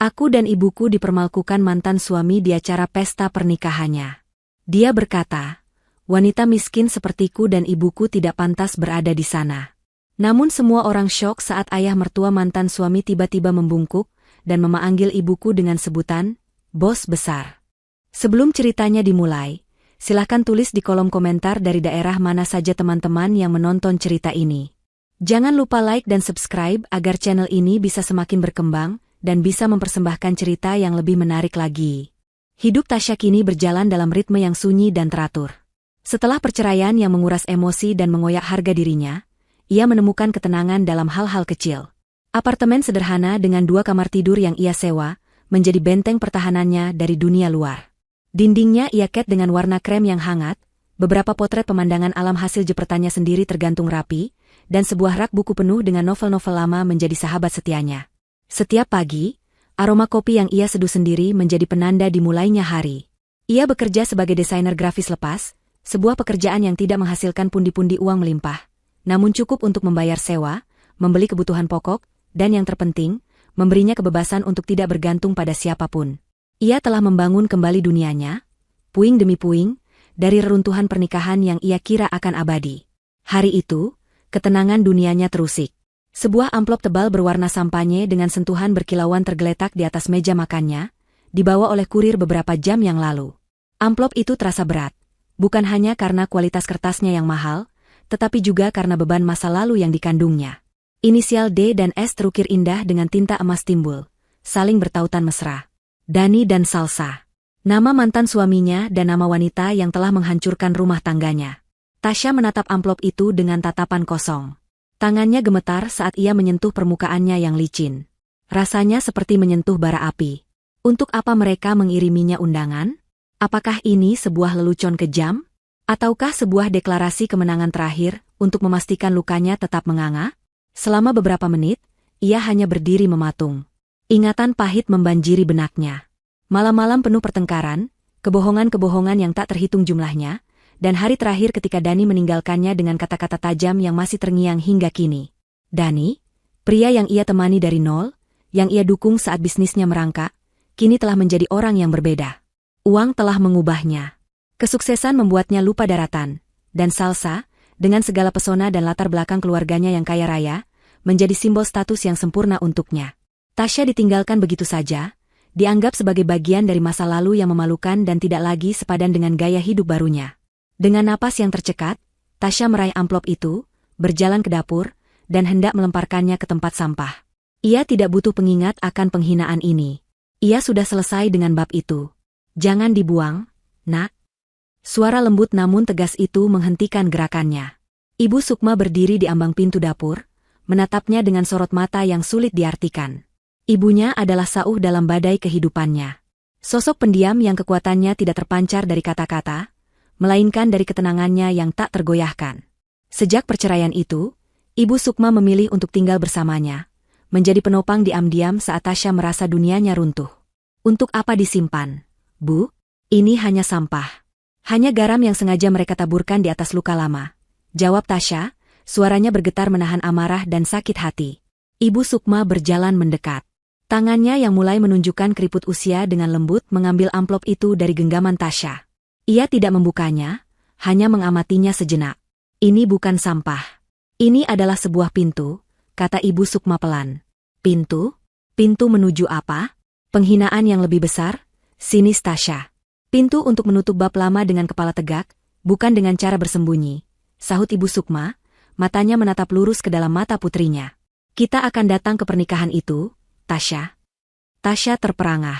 Aku dan ibuku dipermalukan mantan suami di acara pesta pernikahannya. Dia berkata, wanita miskin sepertiku dan ibuku tidak pantas berada di sana. Namun semua orang syok saat ayah mertua mantan suami tiba-tiba membungkuk dan memanggil ibuku dengan sebutan, bos besar. Sebelum ceritanya dimulai, silahkan tulis di kolom komentar dari daerah mana saja teman-teman yang menonton cerita ini. Jangan lupa like dan subscribe agar channel ini bisa semakin berkembang dan bisa mempersembahkan cerita yang lebih menarik lagi. Hidup Tasya kini berjalan dalam ritme yang sunyi dan teratur. Setelah perceraian yang menguras emosi dan mengoyak harga dirinya, ia menemukan ketenangan dalam hal-hal kecil. Apartemen sederhana dengan 2 kamar tidur yang ia sewa, menjadi benteng pertahanannya dari dunia luar. Dindingnya ia cat dengan warna krem yang hangat, beberapa potret pemandangan alam hasil jepretannya sendiri tergantung rapi, dan sebuah rak buku penuh dengan novel-novel lama menjadi sahabat setianya. Setiap pagi, aroma kopi yang ia seduh sendiri menjadi penanda dimulainya hari. Ia bekerja sebagai desainer grafis lepas, sebuah pekerjaan yang tidak menghasilkan pundi-pundi uang melimpah, namun cukup untuk membayar sewa, membeli kebutuhan pokok, dan yang terpenting, memberinya kebebasan untuk tidak bergantung pada siapapun. Ia telah membangun kembali dunianya, puing demi puing, dari reruntuhan pernikahan yang ia kira akan abadi. Hari itu, ketenangan dunianya terusik. Sebuah amplop tebal berwarna sampanye dengan sentuhan berkilauan tergeletak di atas meja makannya, dibawa oleh kurir beberapa jam yang lalu. Amplop itu terasa berat, bukan hanya karena kualitas kertasnya yang mahal, tetapi juga karena beban masa lalu yang dikandungnya. Inisial D dan S terukir indah dengan tinta emas timbul, saling bertautan mesra. Dani dan Salsa. Nama mantan suaminya dan nama wanita yang telah menghancurkan rumah tangganya. Tasya menatap amplop itu dengan tatapan kosong. Tangannya gemetar saat ia menyentuh permukaannya yang licin. Rasanya seperti menyentuh bara api. Untuk apa mereka mengiriminya undangan? Apakah ini sebuah lelucon kejam? Ataukah sebuah deklarasi kemenangan terakhir untuk memastikan lukanya tetap menganga? Selama beberapa menit, ia hanya berdiri mematung. Ingatan pahit membanjiri benaknya. Malam-malam penuh pertengkaran, kebohongan-kebohongan yang tak terhitung jumlahnya, dan hari terakhir ketika Dani meninggalkannya dengan kata-kata tajam yang masih terngiang hingga kini. Dani, pria yang ia temani dari nol, yang ia dukung saat bisnisnya merangkak, kini telah menjadi orang yang berbeda. Uang telah mengubahnya. Kesuksesan membuatnya lupa daratan, dan Salsa, dengan segala pesona dan latar belakang keluarganya yang kaya raya, menjadi simbol status yang sempurna untuknya. Tasya ditinggalkan begitu saja, dianggap sebagai bagian dari masa lalu yang memalukan dan tidak lagi sepadan dengan gaya hidup barunya. Dengan napas yang tercekat, Tasya meraih amplop itu, berjalan ke dapur, dan hendak melemparkannya ke tempat sampah. Ia tidak butuh pengingat akan penghinaan ini. Ia sudah selesai dengan bab itu. Jangan dibuang, nak. Suara lembut namun tegas itu menghentikan gerakannya. Ibu Sukma berdiri di ambang pintu dapur, menatapnya dengan sorot mata yang sulit diartikan. Ibunya adalah sauh dalam badai kehidupannya. Sosok pendiam yang kekuatannya tidak terpancar dari kata-kata, melainkan dari ketenangannya yang tak tergoyahkan. Sejak perceraian itu, Ibu Sukma memilih untuk tinggal bersamanya, menjadi penopang diam-diam saat Tasya merasa dunianya runtuh. Untuk apa disimpan, Bu? Ini hanya sampah. Hanya garam yang sengaja mereka taburkan di atas luka lama. Jawab Tasya, suaranya bergetar menahan amarah dan sakit hati. Ibu Sukma berjalan mendekat. Tangannya yang mulai menunjukkan keriput usia dengan lembut mengambil amplop itu dari genggaman Tasya. Ia tidak membukanya, hanya mengamatinya sejenak. Ini bukan sampah. Ini adalah sebuah pintu, kata Ibu Sukma pelan. Pintu? Pintu menuju apa? Penghinaan yang lebih besar? Sinis Tasya. Pintu untuk menutup bab lama dengan kepala tegak, bukan dengan cara bersembunyi. Sahut Ibu Sukma, matanya menatap lurus ke dalam mata putrinya. Kita akan datang ke pernikahan itu, Tasya. Tasya terperangah.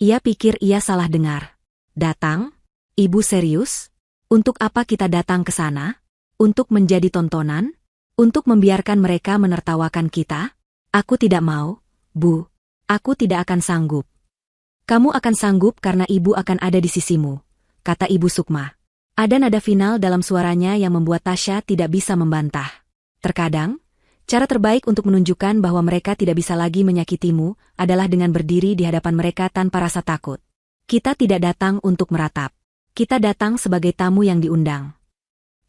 Ia pikir ia salah dengar. Datang? Ibu serius? Untuk apa kita datang ke sana? Untuk menjadi tontonan? Untuk membiarkan mereka menertawakan kita? Aku tidak mau, Bu. Aku tidak akan sanggup. Kamu akan sanggup karena ibu akan ada di sisimu, kata Ibu Sukma. Ada nada final dalam suaranya yang membuat Tasya tidak bisa membantah. Terkadang, cara terbaik untuk menunjukkan bahwa mereka tidak bisa lagi menyakitimu adalah dengan berdiri di hadapan mereka tanpa rasa takut. Kita tidak datang untuk meratap. Kita datang sebagai tamu yang diundang.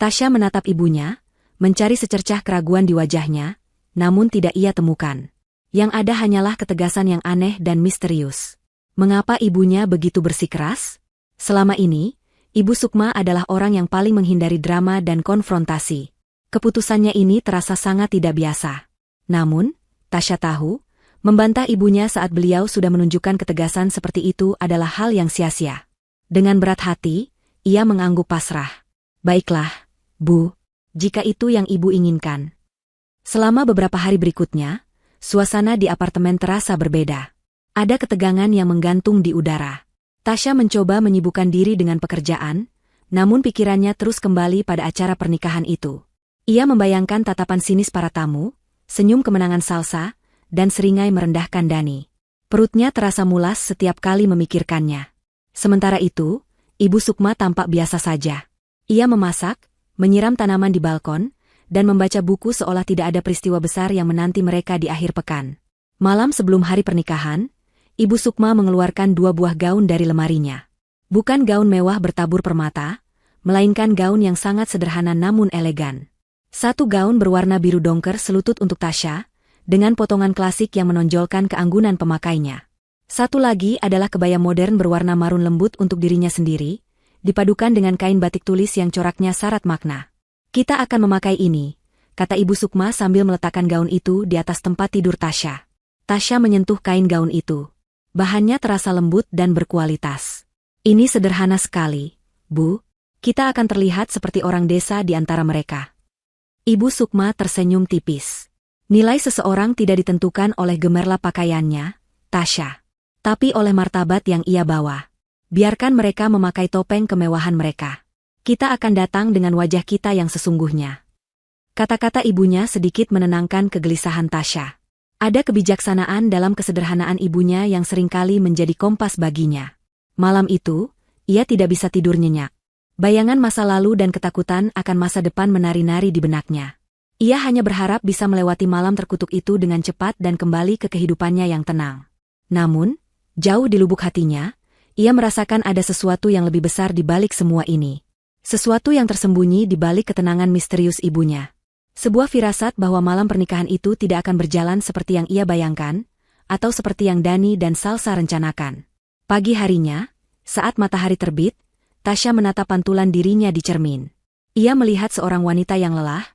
Tasya menatap ibunya, mencari secercah keraguan di wajahnya, namun tidak ia temukan. Yang ada hanyalah ketegasan yang aneh dan misterius. Mengapa ibunya begitu bersikeras? Selama ini, Ibu Sukma adalah orang yang paling menghindari drama dan konfrontasi. Keputusannya ini terasa sangat tidak biasa. Namun, Tasya tahu, membantah ibunya saat beliau sudah menunjukkan ketegasan seperti itu adalah hal yang sia-sia. Dengan berat hati, ia mengangguk pasrah. Baiklah, Bu, jika itu yang ibu inginkan. Selama beberapa hari berikutnya, suasana di apartemen terasa berbeda. Ada ketegangan yang menggantung di udara. Tasya mencoba menyibukkan diri dengan pekerjaan, namun pikirannya terus kembali pada acara pernikahan itu. Ia membayangkan tatapan sinis para tamu, senyum kemenangan Salsa, dan seringai merendahkan Dani. Perutnya terasa mulas setiap kali memikirkannya. Sementara itu, Ibu Sukma tampak biasa saja. Ia memasak, menyiram tanaman di balkon, dan membaca buku seolah tidak ada peristiwa besar yang menanti mereka di akhir pekan. Malam sebelum hari pernikahan, Ibu Sukma mengeluarkan 2 buah gaun dari lemarinya. Bukan gaun mewah bertabur permata, melainkan gaun yang sangat sederhana namun elegan. Satu gaun berwarna biru dongker selutut untuk Tasya, dengan potongan klasik yang menonjolkan keanggunan pemakainya. Satu lagi adalah kebaya modern berwarna marun lembut untuk dirinya sendiri, dipadukan dengan kain batik tulis yang coraknya syarat makna. Kita akan memakai ini, kata Ibu Sukma sambil meletakkan gaun itu di atas tempat tidur Tasya. Tasya menyentuh kain gaun itu. Bahannya terasa lembut dan berkualitas. Ini sederhana sekali, Bu. Kita akan terlihat seperti orang desa di antara mereka. Ibu Sukma tersenyum tipis. Nilai seseorang tidak ditentukan oleh gemerlap pakaiannya, Tasya, tapi oleh martabat yang ia bawa. Biarkan mereka memakai topeng kemewahan mereka. Kita akan datang dengan wajah kita yang sesungguhnya. Kata-kata ibunya sedikit menenangkan kegelisahan Tasya. Ada kebijaksanaan dalam kesederhanaan ibunya yang seringkali menjadi kompas baginya. Malam itu, ia tidak bisa tidur nyenyak. Bayangan masa lalu dan ketakutan akan masa depan menari-nari di benaknya. Ia hanya berharap bisa melewati malam terkutuk itu dengan cepat dan kembali ke kehidupannya yang tenang. Namun, jauh di lubuk hatinya, ia merasakan ada sesuatu yang lebih besar di balik semua ini. Sesuatu yang tersembunyi di balik ketenangan misterius ibunya. Sebuah firasat bahwa malam pernikahan itu tidak akan berjalan seperti yang ia bayangkan, atau seperti yang Dani dan Salsa rencanakan. Pagi harinya, saat matahari terbit, Tasya menatap pantulan dirinya di cermin. Ia melihat seorang wanita yang lelah,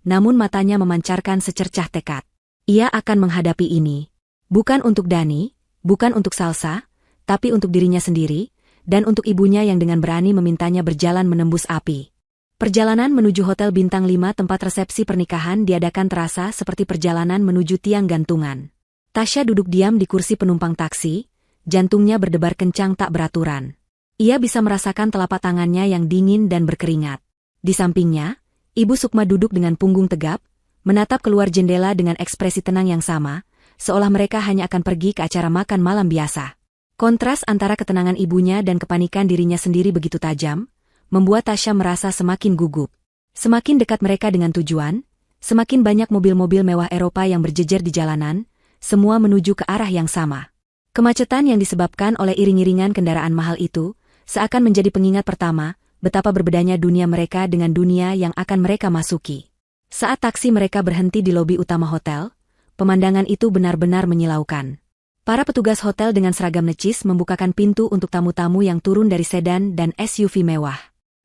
namun matanya memancarkan secercah tekad. Ia akan menghadapi ini. Bukan untuk Dani, bukan untuk Salsa, tapi untuk dirinya sendiri, dan untuk ibunya yang dengan berani memintanya berjalan menembus api. Perjalanan menuju Hotel Bintang 5 tempat resepsi pernikahan diadakan terasa seperti perjalanan menuju tiang gantungan. Tasya duduk diam di kursi penumpang taksi, jantungnya berdebar kencang tak beraturan. Ia bisa merasakan telapak tangannya yang dingin dan berkeringat. Di sampingnya, Ibu Sukma duduk dengan punggung tegap, menatap keluar jendela dengan ekspresi tenang yang sama, seolah mereka hanya akan pergi ke acara makan malam biasa. Kontras antara ketenangan ibunya dan kepanikan dirinya sendiri begitu tajam, membuat Tasya merasa semakin gugup. Semakin dekat mereka dengan tujuan, semakin banyak mobil-mobil mewah Eropa yang berjejer di jalanan, semua menuju ke arah yang sama. Kemacetan yang disebabkan oleh iring-iringan kendaraan mahal itu, seakan menjadi pengingat pertama, betapa berbedanya dunia mereka dengan dunia yang akan mereka masuki. Saat taksi mereka berhenti di lobi utama hotel, pemandangan itu benar-benar menyilaukan. Para petugas hotel dengan seragam necis membukakan pintu untuk tamu-tamu yang turun dari sedan dan SUV mewah.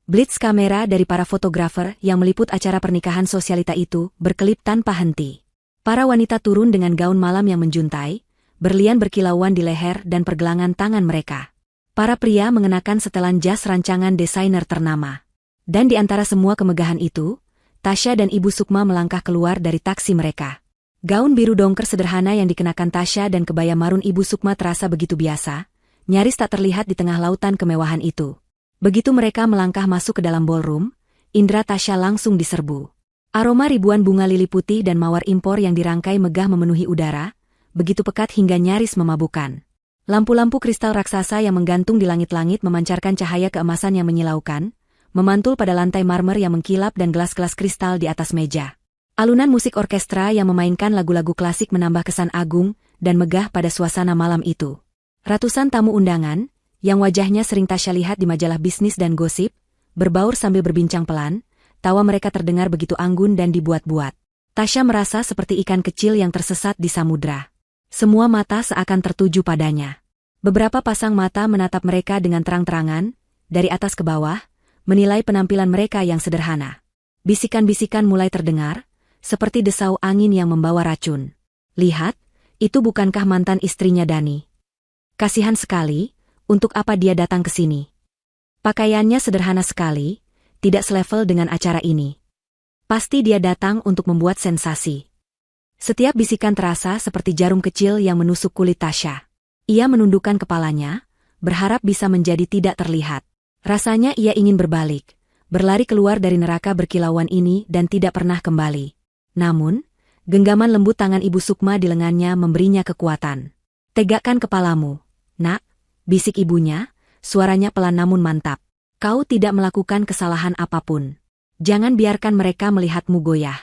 Blitz kamera dari para fotografer yang meliput acara pernikahan sosialita itu berkelip tanpa henti. Para wanita turun dengan gaun malam yang menjuntai, berlian berkilauan di leher dan pergelangan tangan mereka. Para pria mengenakan setelan jas rancangan desainer ternama. Dan di antara semua kemegahan itu, Tasya dan Ibu Sukma melangkah keluar dari taksi mereka. Gaun biru dongker sederhana yang dikenakan Tasya dan kebaya marun Ibu Sukma terasa begitu biasa, nyaris tak terlihat di tengah lautan kemewahan itu. Begitu mereka melangkah masuk ke dalam ballroom, indera Tasya langsung diserbu. Aroma ribuan bunga lili putih dan mawar impor yang dirangkai megah memenuhi udara, begitu pekat hingga nyaris memabukkan. Lampu-lampu kristal raksasa yang menggantung di langit-langit memancarkan cahaya keemasan yang menyilaukan, memantul pada lantai marmer yang mengkilap dan gelas-gelas kristal di atas meja. Alunan musik orkestra yang memainkan lagu-lagu klasik menambah kesan agung dan megah pada suasana malam itu. Ratusan tamu undangan, yang wajahnya sering Tasya lihat di majalah bisnis dan gosip, berbaur sambil berbincang pelan, tawa mereka terdengar begitu anggun dan dibuat-buat. Tasya merasa seperti ikan kecil yang tersesat di samudra. Semua mata seakan tertuju padanya. Beberapa pasang mata menatap mereka dengan terang-terangan, dari atas ke bawah, menilai penampilan mereka yang sederhana. Bisikan-bisikan mulai terdengar, seperti desau angin yang membawa racun. Lihat, itu bukankah mantan istrinya Dani? Kasihan sekali, untuk apa dia datang ke sini? Pakaiannya sederhana sekali, tidak selevel dengan acara ini. Pasti dia datang untuk membuat sensasi. Setiap bisikan terasa seperti jarum kecil yang menusuk kulit Tasya. Ia menundukkan kepalanya, berharap bisa menjadi tidak terlihat. Rasanya ia ingin berbalik, berlari keluar dari neraka berkilauan ini dan tidak pernah kembali. Namun, genggaman lembut tangan Ibu Sukma di lengannya memberinya kekuatan. Tegakkan kepalamu, nak, bisik ibunya, suaranya pelan namun mantap. Kau tidak melakukan kesalahan apapun. Jangan biarkan mereka melihatmu goyah.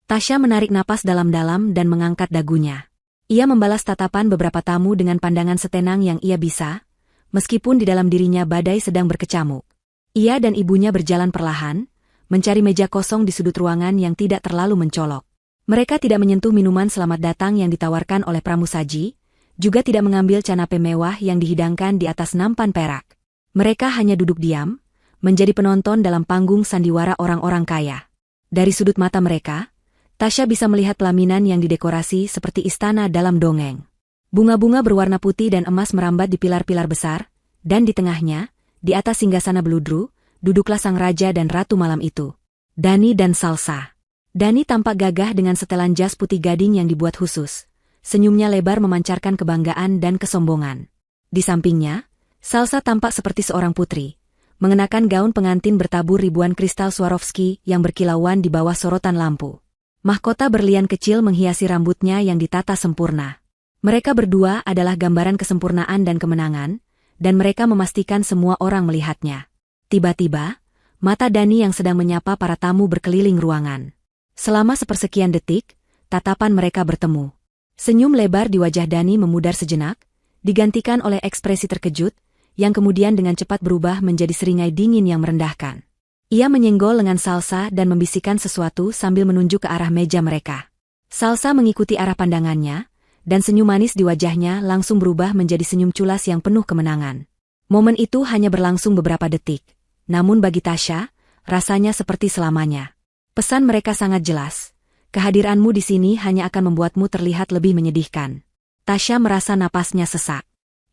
Tasya menarik napas dalam-dalam dan mengangkat dagunya. Ia membalas tatapan beberapa tamu dengan pandangan setenang yang ia bisa, meskipun di dalam dirinya badai sedang berkecamuk. Ia dan ibunya berjalan perlahan, mencari meja kosong di sudut ruangan yang tidak terlalu mencolok. Mereka tidak menyentuh minuman selamat datang yang ditawarkan oleh pramusaji, juga tidak mengambil canape mewah yang dihidangkan di atas nampan perak. Mereka hanya duduk diam, menjadi penonton dalam panggung sandiwara orang-orang kaya. Dari sudut mata mereka, Tasya bisa melihat pelaminan yang didekorasi seperti istana dalam dongeng. Bunga-bunga berwarna putih dan emas merambat di pilar-pilar besar, dan di tengahnya, di atas singgasana beludru, duduklah sang raja dan ratu malam itu. Dani dan Salsa. Dani tampak gagah dengan setelan jas putih gading yang dibuat khusus. Senyumnya lebar memancarkan kebanggaan dan kesombongan. Di sampingnya, Salsa tampak seperti seorang putri, mengenakan gaun pengantin bertabur ribuan kristal Swarovski yang berkilauan di bawah sorotan lampu. Mahkota berlian kecil menghiasi rambutnya yang ditata sempurna. Mereka berdua adalah gambaran kesempurnaan dan kemenangan, dan mereka memastikan semua orang melihatnya. Tiba-tiba, mata Dani yang sedang menyapa para tamu berkeliling ruangan. Selama sepersekian detik, tatapan mereka bertemu. Senyum lebar di wajah Dani memudar sejenak, digantikan oleh ekspresi terkejut, yang kemudian dengan cepat berubah menjadi seringai dingin yang merendahkan. Ia menyenggol lengan Salsa dan membisikkan sesuatu sambil menunjuk ke arah meja mereka. Salsa mengikuti arah pandangannya, dan senyum manis di wajahnya langsung berubah menjadi senyum culas yang penuh kemenangan. Momen itu hanya berlangsung beberapa detik, namun bagi Tasya, rasanya seperti selamanya. Pesan mereka sangat jelas. Kehadiranmu di sini hanya akan membuatmu terlihat lebih menyedihkan. Tasya merasa napasnya sesak.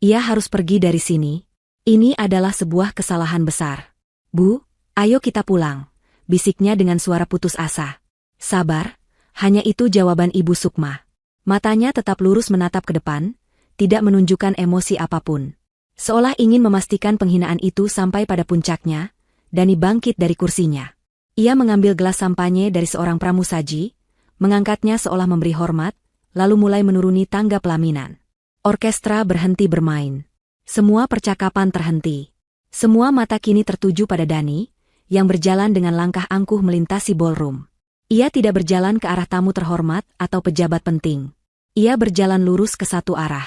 Ia harus pergi dari sini. Ini adalah sebuah kesalahan besar. Bu, ayo kita pulang, bisiknya dengan suara putus asa. Sabar, hanya itu jawaban Ibu Sukma. Matanya tetap lurus menatap ke depan, tidak menunjukkan emosi apapun. Seolah ingin memastikan penghinaan itu sampai pada puncaknya, Dani bangkit dari kursinya. Ia mengambil gelas sampanye dari seorang pramusaji, mengangkatnya seolah memberi hormat, lalu mulai menuruni tangga pelaminan. Orkestra berhenti bermain. Semua percakapan terhenti. Semua mata kini tertuju pada Dani, yang berjalan dengan langkah angkuh melintasi ballroom. Ia tidak berjalan ke arah tamu terhormat atau pejabat penting. Ia berjalan lurus ke satu arah.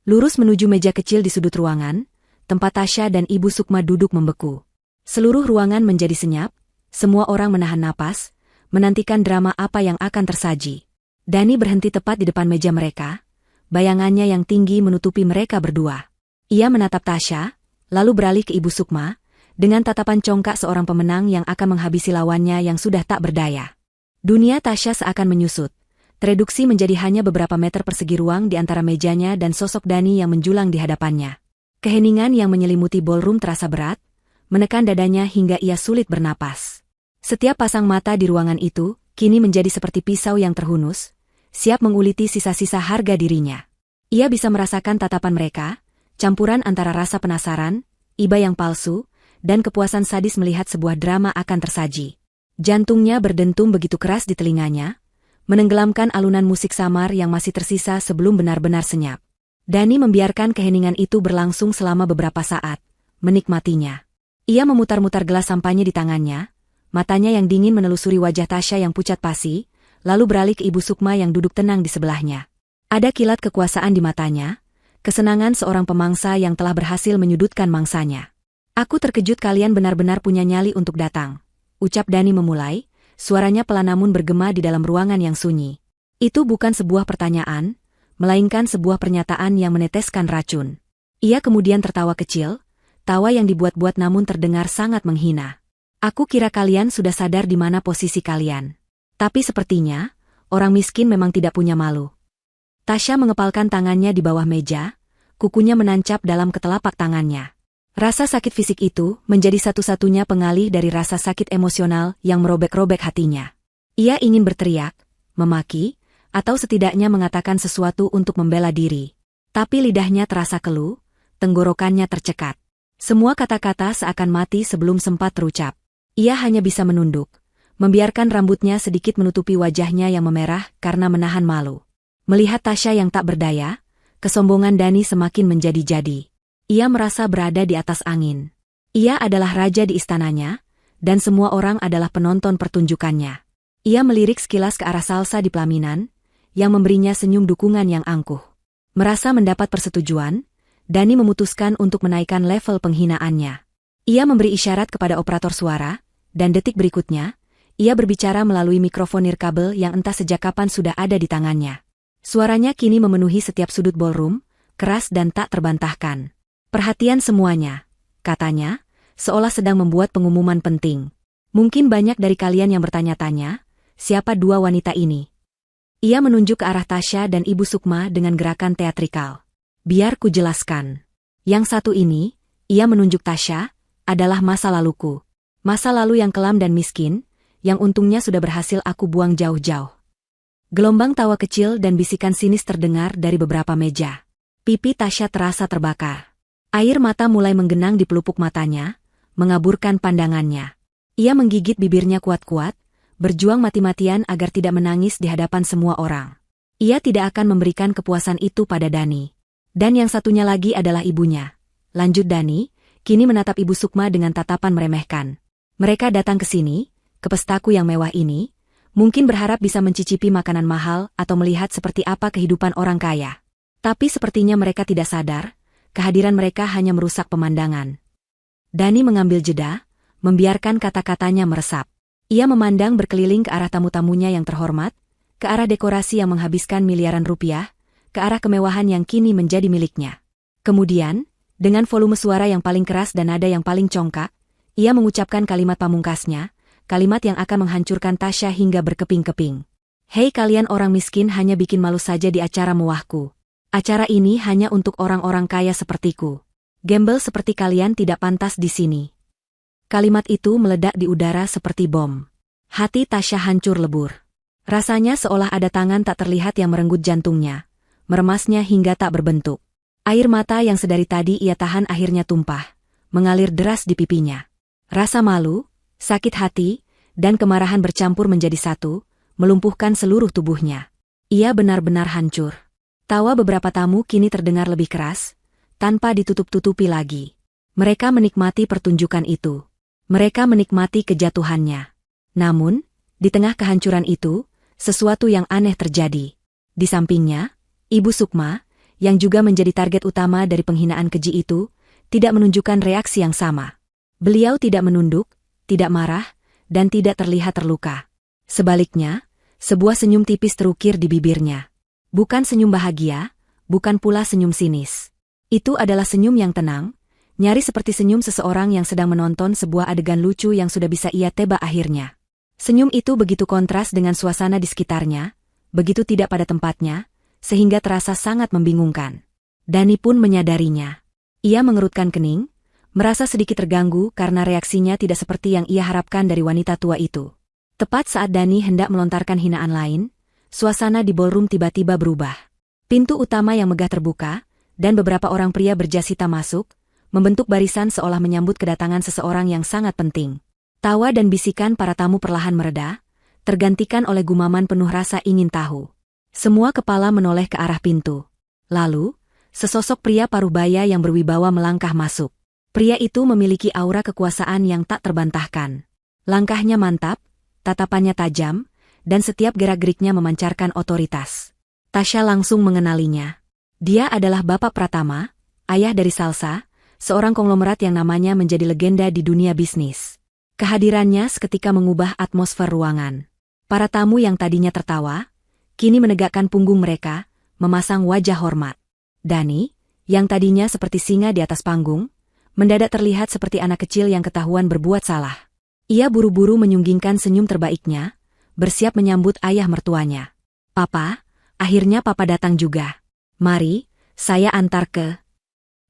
Lurus menuju meja kecil di sudut ruangan, tempat Tasya dan Ibu Sukma duduk membeku. Seluruh ruangan menjadi senyap, semua orang menahan napas, menantikan drama apa yang akan tersaji. Dani berhenti tepat di depan meja mereka, bayangannya yang tinggi menutupi mereka berdua. Ia menatap Tasya, lalu beralih ke Ibu Sukma, dengan tatapan congkak seorang pemenang yang akan menghabisi lawannya yang sudah tak berdaya. Dunia Tasya seakan menyusut, tereduksi menjadi hanya beberapa meter persegi ruang di antara mejanya dan sosok Dani yang menjulang di hadapannya. Keheningan yang menyelimuti ballroom terasa berat, menekan dadanya hingga ia sulit bernapas. Setiap pasang mata di ruangan itu, kini menjadi seperti pisau yang terhunus, siap menguliti sisa-sisa harga dirinya. Ia bisa merasakan tatapan mereka, campuran antara rasa penasaran, iba yang palsu, dan kepuasan sadis melihat sebuah drama akan tersaji. Jantungnya berdentum begitu keras di telinganya, menenggelamkan alunan musik samar yang masih tersisa sebelum benar-benar senyap. Dani membiarkan keheningan itu berlangsung selama beberapa saat, menikmatinya. Ia memutar-mutar gelas sampanye di tangannya, matanya yang dingin menelusuri wajah Tasya yang pucat pasi, lalu beralih ke Ibu Sukma yang duduk tenang di sebelahnya. Ada kilat kekuasaan di matanya, kesenangan seorang pemangsa yang telah berhasil menyudutkan mangsanya. Aku terkejut kalian benar-benar punya nyali untuk datang, ucap Dani memulai, suaranya pelan namun bergema di dalam ruangan yang sunyi. Itu bukan sebuah pertanyaan, melainkan sebuah pernyataan yang meneteskan racun. Ia kemudian tertawa kecil, tawa yang dibuat-buat namun terdengar sangat menghina. Aku kira kalian sudah sadar di mana posisi kalian. Tapi sepertinya, orang miskin memang tidak punya malu. Tasya mengepalkan tangannya di bawah meja, kukunya menancap dalam ketelapak tangannya. Rasa sakit fisik itu menjadi satu-satunya pengalih dari rasa sakit emosional yang merobek-robek hatinya. Ia ingin berteriak, memaki, atau setidaknya mengatakan sesuatu untuk membela diri. Tapi lidahnya terasa keluh, tenggorokannya tercekat. Semua kata-kata seakan mati sebelum sempat terucap. Ia hanya bisa menunduk, membiarkan rambutnya sedikit menutupi wajahnya yang memerah karena menahan malu. Melihat Tasya yang tak berdaya, kesombongan Dani semakin menjadi-jadi. Ia merasa berada di atas angin. Ia adalah raja di istananya, dan semua orang adalah penonton pertunjukannya. Ia melirik sekilas ke arah Salsa di pelaminan, yang memberinya senyum dukungan yang angkuh. Merasa mendapat persetujuan, Dani memutuskan untuk menaikkan level penghinaannya. Ia memberi isyarat kepada operator suara, dan detik berikutnya, ia berbicara melalui mikrofon nirkabel yang entah sejak kapan sudah ada di tangannya. Suaranya kini memenuhi setiap sudut ballroom, keras dan tak terbantahkan. Perhatian semuanya, katanya, seolah sedang membuat pengumuman penting. Mungkin banyak dari kalian yang bertanya-tanya, siapa dua wanita ini? Ia menunjuk ke arah Tasya dan Ibu Sukma dengan gerakan teatrikal. Biar ku jelaskan. Yang satu ini, ia menunjuk Tasya, adalah masa laluku. Masa lalu yang kelam dan miskin, yang untungnya sudah berhasil aku buang jauh-jauh. Gelombang tawa kecil dan bisikan sinis terdengar dari beberapa meja. Pipi Tasya terasa terbakar. Air mata mulai menggenang di pelupuk matanya, mengaburkan pandangannya. Ia menggigit bibirnya kuat-kuat, berjuang mati-matian agar tidak menangis di hadapan semua orang. Ia tidak akan memberikan kepuasan itu pada Dani. Dan yang satunya lagi adalah ibunya. Lanjut Dani, kini menatap Ibu Sukma dengan tatapan meremehkan. Mereka datang ke sini, ke pestaku yang mewah ini, mungkin berharap bisa mencicipi makanan mahal atau melihat seperti apa kehidupan orang kaya. Tapi sepertinya mereka tidak sadar, kehadiran mereka hanya merusak pemandangan. Dani mengambil jeda, membiarkan kata-katanya meresap. Ia memandang berkeliling ke arah tamu-tamunya yang terhormat, ke arah dekorasi yang menghabiskan miliaran rupiah, ke arah kemewahan yang kini menjadi miliknya. Kemudian, dengan volume suara yang paling keras dan nada yang paling congkak, ia mengucapkan kalimat pamungkasnya, kalimat yang akan menghancurkan Tasya hingga berkeping-keping. Hei kalian orang miskin hanya bikin malu saja di acara mewahku. Acara ini hanya untuk orang-orang kaya sepertiku. Gembel seperti kalian tidak pantas di sini. Kalimat itu meledak di udara seperti bom. Hati Tasya hancur lebur. Rasanya seolah ada tangan tak terlihat yang merenggut jantungnya, meremasnya hingga tak berbentuk. Air mata yang sedari tadi ia tahan akhirnya tumpah, mengalir deras di pipinya. Rasa malu, sakit hati, dan kemarahan bercampur menjadi satu, melumpuhkan seluruh tubuhnya. Ia benar-benar hancur. Tawa beberapa tamu kini terdengar lebih keras, tanpa ditutup-tutupi lagi. Mereka menikmati pertunjukan itu. Mereka menikmati kejatuhannya. Namun, di tengah kehancuran itu, sesuatu yang aneh terjadi. Di sampingnya, Ibu Sukma, yang juga menjadi target utama dari penghinaan keji itu, tidak menunjukkan reaksi yang sama. Beliau tidak menunduk, tidak marah, dan tidak terlihat terluka. Sebaliknya, sebuah senyum tipis terukir di bibirnya. Bukan senyum bahagia, bukan pula senyum sinis. Itu adalah senyum yang tenang, nyaris seperti senyum seseorang yang sedang menonton sebuah adegan lucu yang sudah bisa ia tebak akhirnya. Senyum itu begitu kontras dengan suasana di sekitarnya, begitu tidak pada tempatnya, sehingga terasa sangat membingungkan. Dani pun menyadarinya. Ia mengerutkan kening, merasa sedikit terganggu karena reaksinya tidak seperti yang ia harapkan dari wanita tua itu. Tepat saat Dani hendak melontarkan hinaan lain, suasana di ballroom tiba-tiba berubah. Pintu utama yang megah terbuka, dan beberapa orang pria berjas hitam masuk, membentuk barisan seolah menyambut kedatangan seseorang yang sangat penting. Tawa dan bisikan para tamu perlahan mereda, tergantikan oleh gumaman penuh rasa ingin tahu. Semua kepala menoleh ke arah pintu. Lalu, sesosok pria parubaya yang berwibawa melangkah masuk. Pria itu memiliki aura kekuasaan yang tak terbantahkan. Langkahnya mantap, tatapannya tajam, dan setiap gerak-geriknya memancarkan otoritas. Tasya langsung mengenalinya. Dia adalah Bapak Pratama, ayah dari Salsa, seorang konglomerat yang namanya menjadi legenda di dunia bisnis. Kehadirannya seketika mengubah atmosfer ruangan. Para tamu yang tadinya tertawa, kini menegakkan punggung mereka, memasang wajah hormat. Dani, yang tadinya seperti singa di atas panggung, mendadak terlihat seperti anak kecil yang ketahuan berbuat salah. Ia buru-buru menyunggingkan senyum terbaiknya, bersiap menyambut ayah mertuanya. "Papa, akhirnya Papa datang juga. Mari, saya antar ke..."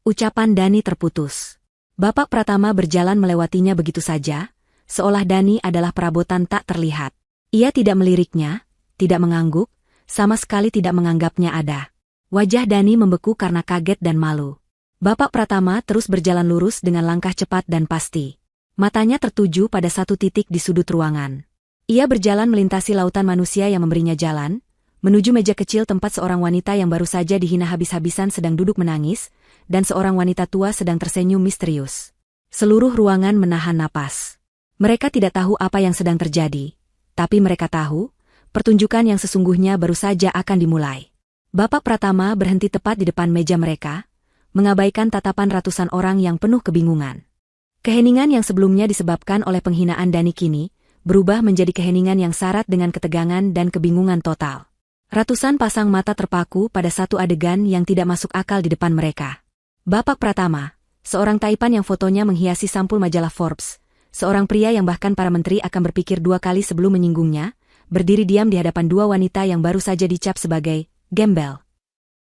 Ucapan Dani terputus. Bapak Pratama berjalan melewatinya begitu saja, seolah Dani adalah perabotan tak terlihat. Ia tidak meliriknya, tidak mengangguk, sama sekali tidak menganggapnya ada. Wajah Dani membeku karena kaget dan malu. Bapak Pratama terus berjalan lurus dengan langkah cepat dan pasti. Matanya tertuju pada satu titik di sudut ruangan. Ia berjalan melintasi lautan manusia yang memberinya jalan, menuju meja kecil tempat seorang wanita yang baru saja dihina habis-habisan sedang duduk menangis, dan seorang wanita tua sedang tersenyum misterius. Seluruh ruangan menahan napas. Mereka tidak tahu apa yang sedang terjadi, tapi mereka tahu, pertunjukan yang sesungguhnya baru saja akan dimulai. Bapak Pratama berhenti tepat di depan meja mereka, mengabaikan tatapan ratusan orang yang penuh kebingungan. Keheningan yang sebelumnya disebabkan oleh penghinaan Dani kini, berubah menjadi keheningan yang syarat dengan ketegangan dan kebingungan total. Ratusan pasang mata terpaku pada satu adegan yang tidak masuk akal di depan mereka. Bapak Pratama, seorang Taipan yang fotonya menghiasi sampul majalah Forbes, seorang pria yang bahkan para menteri akan berpikir dua kali sebelum menyinggungnya, berdiri diam di hadapan dua wanita yang baru saja dicap sebagai gembel.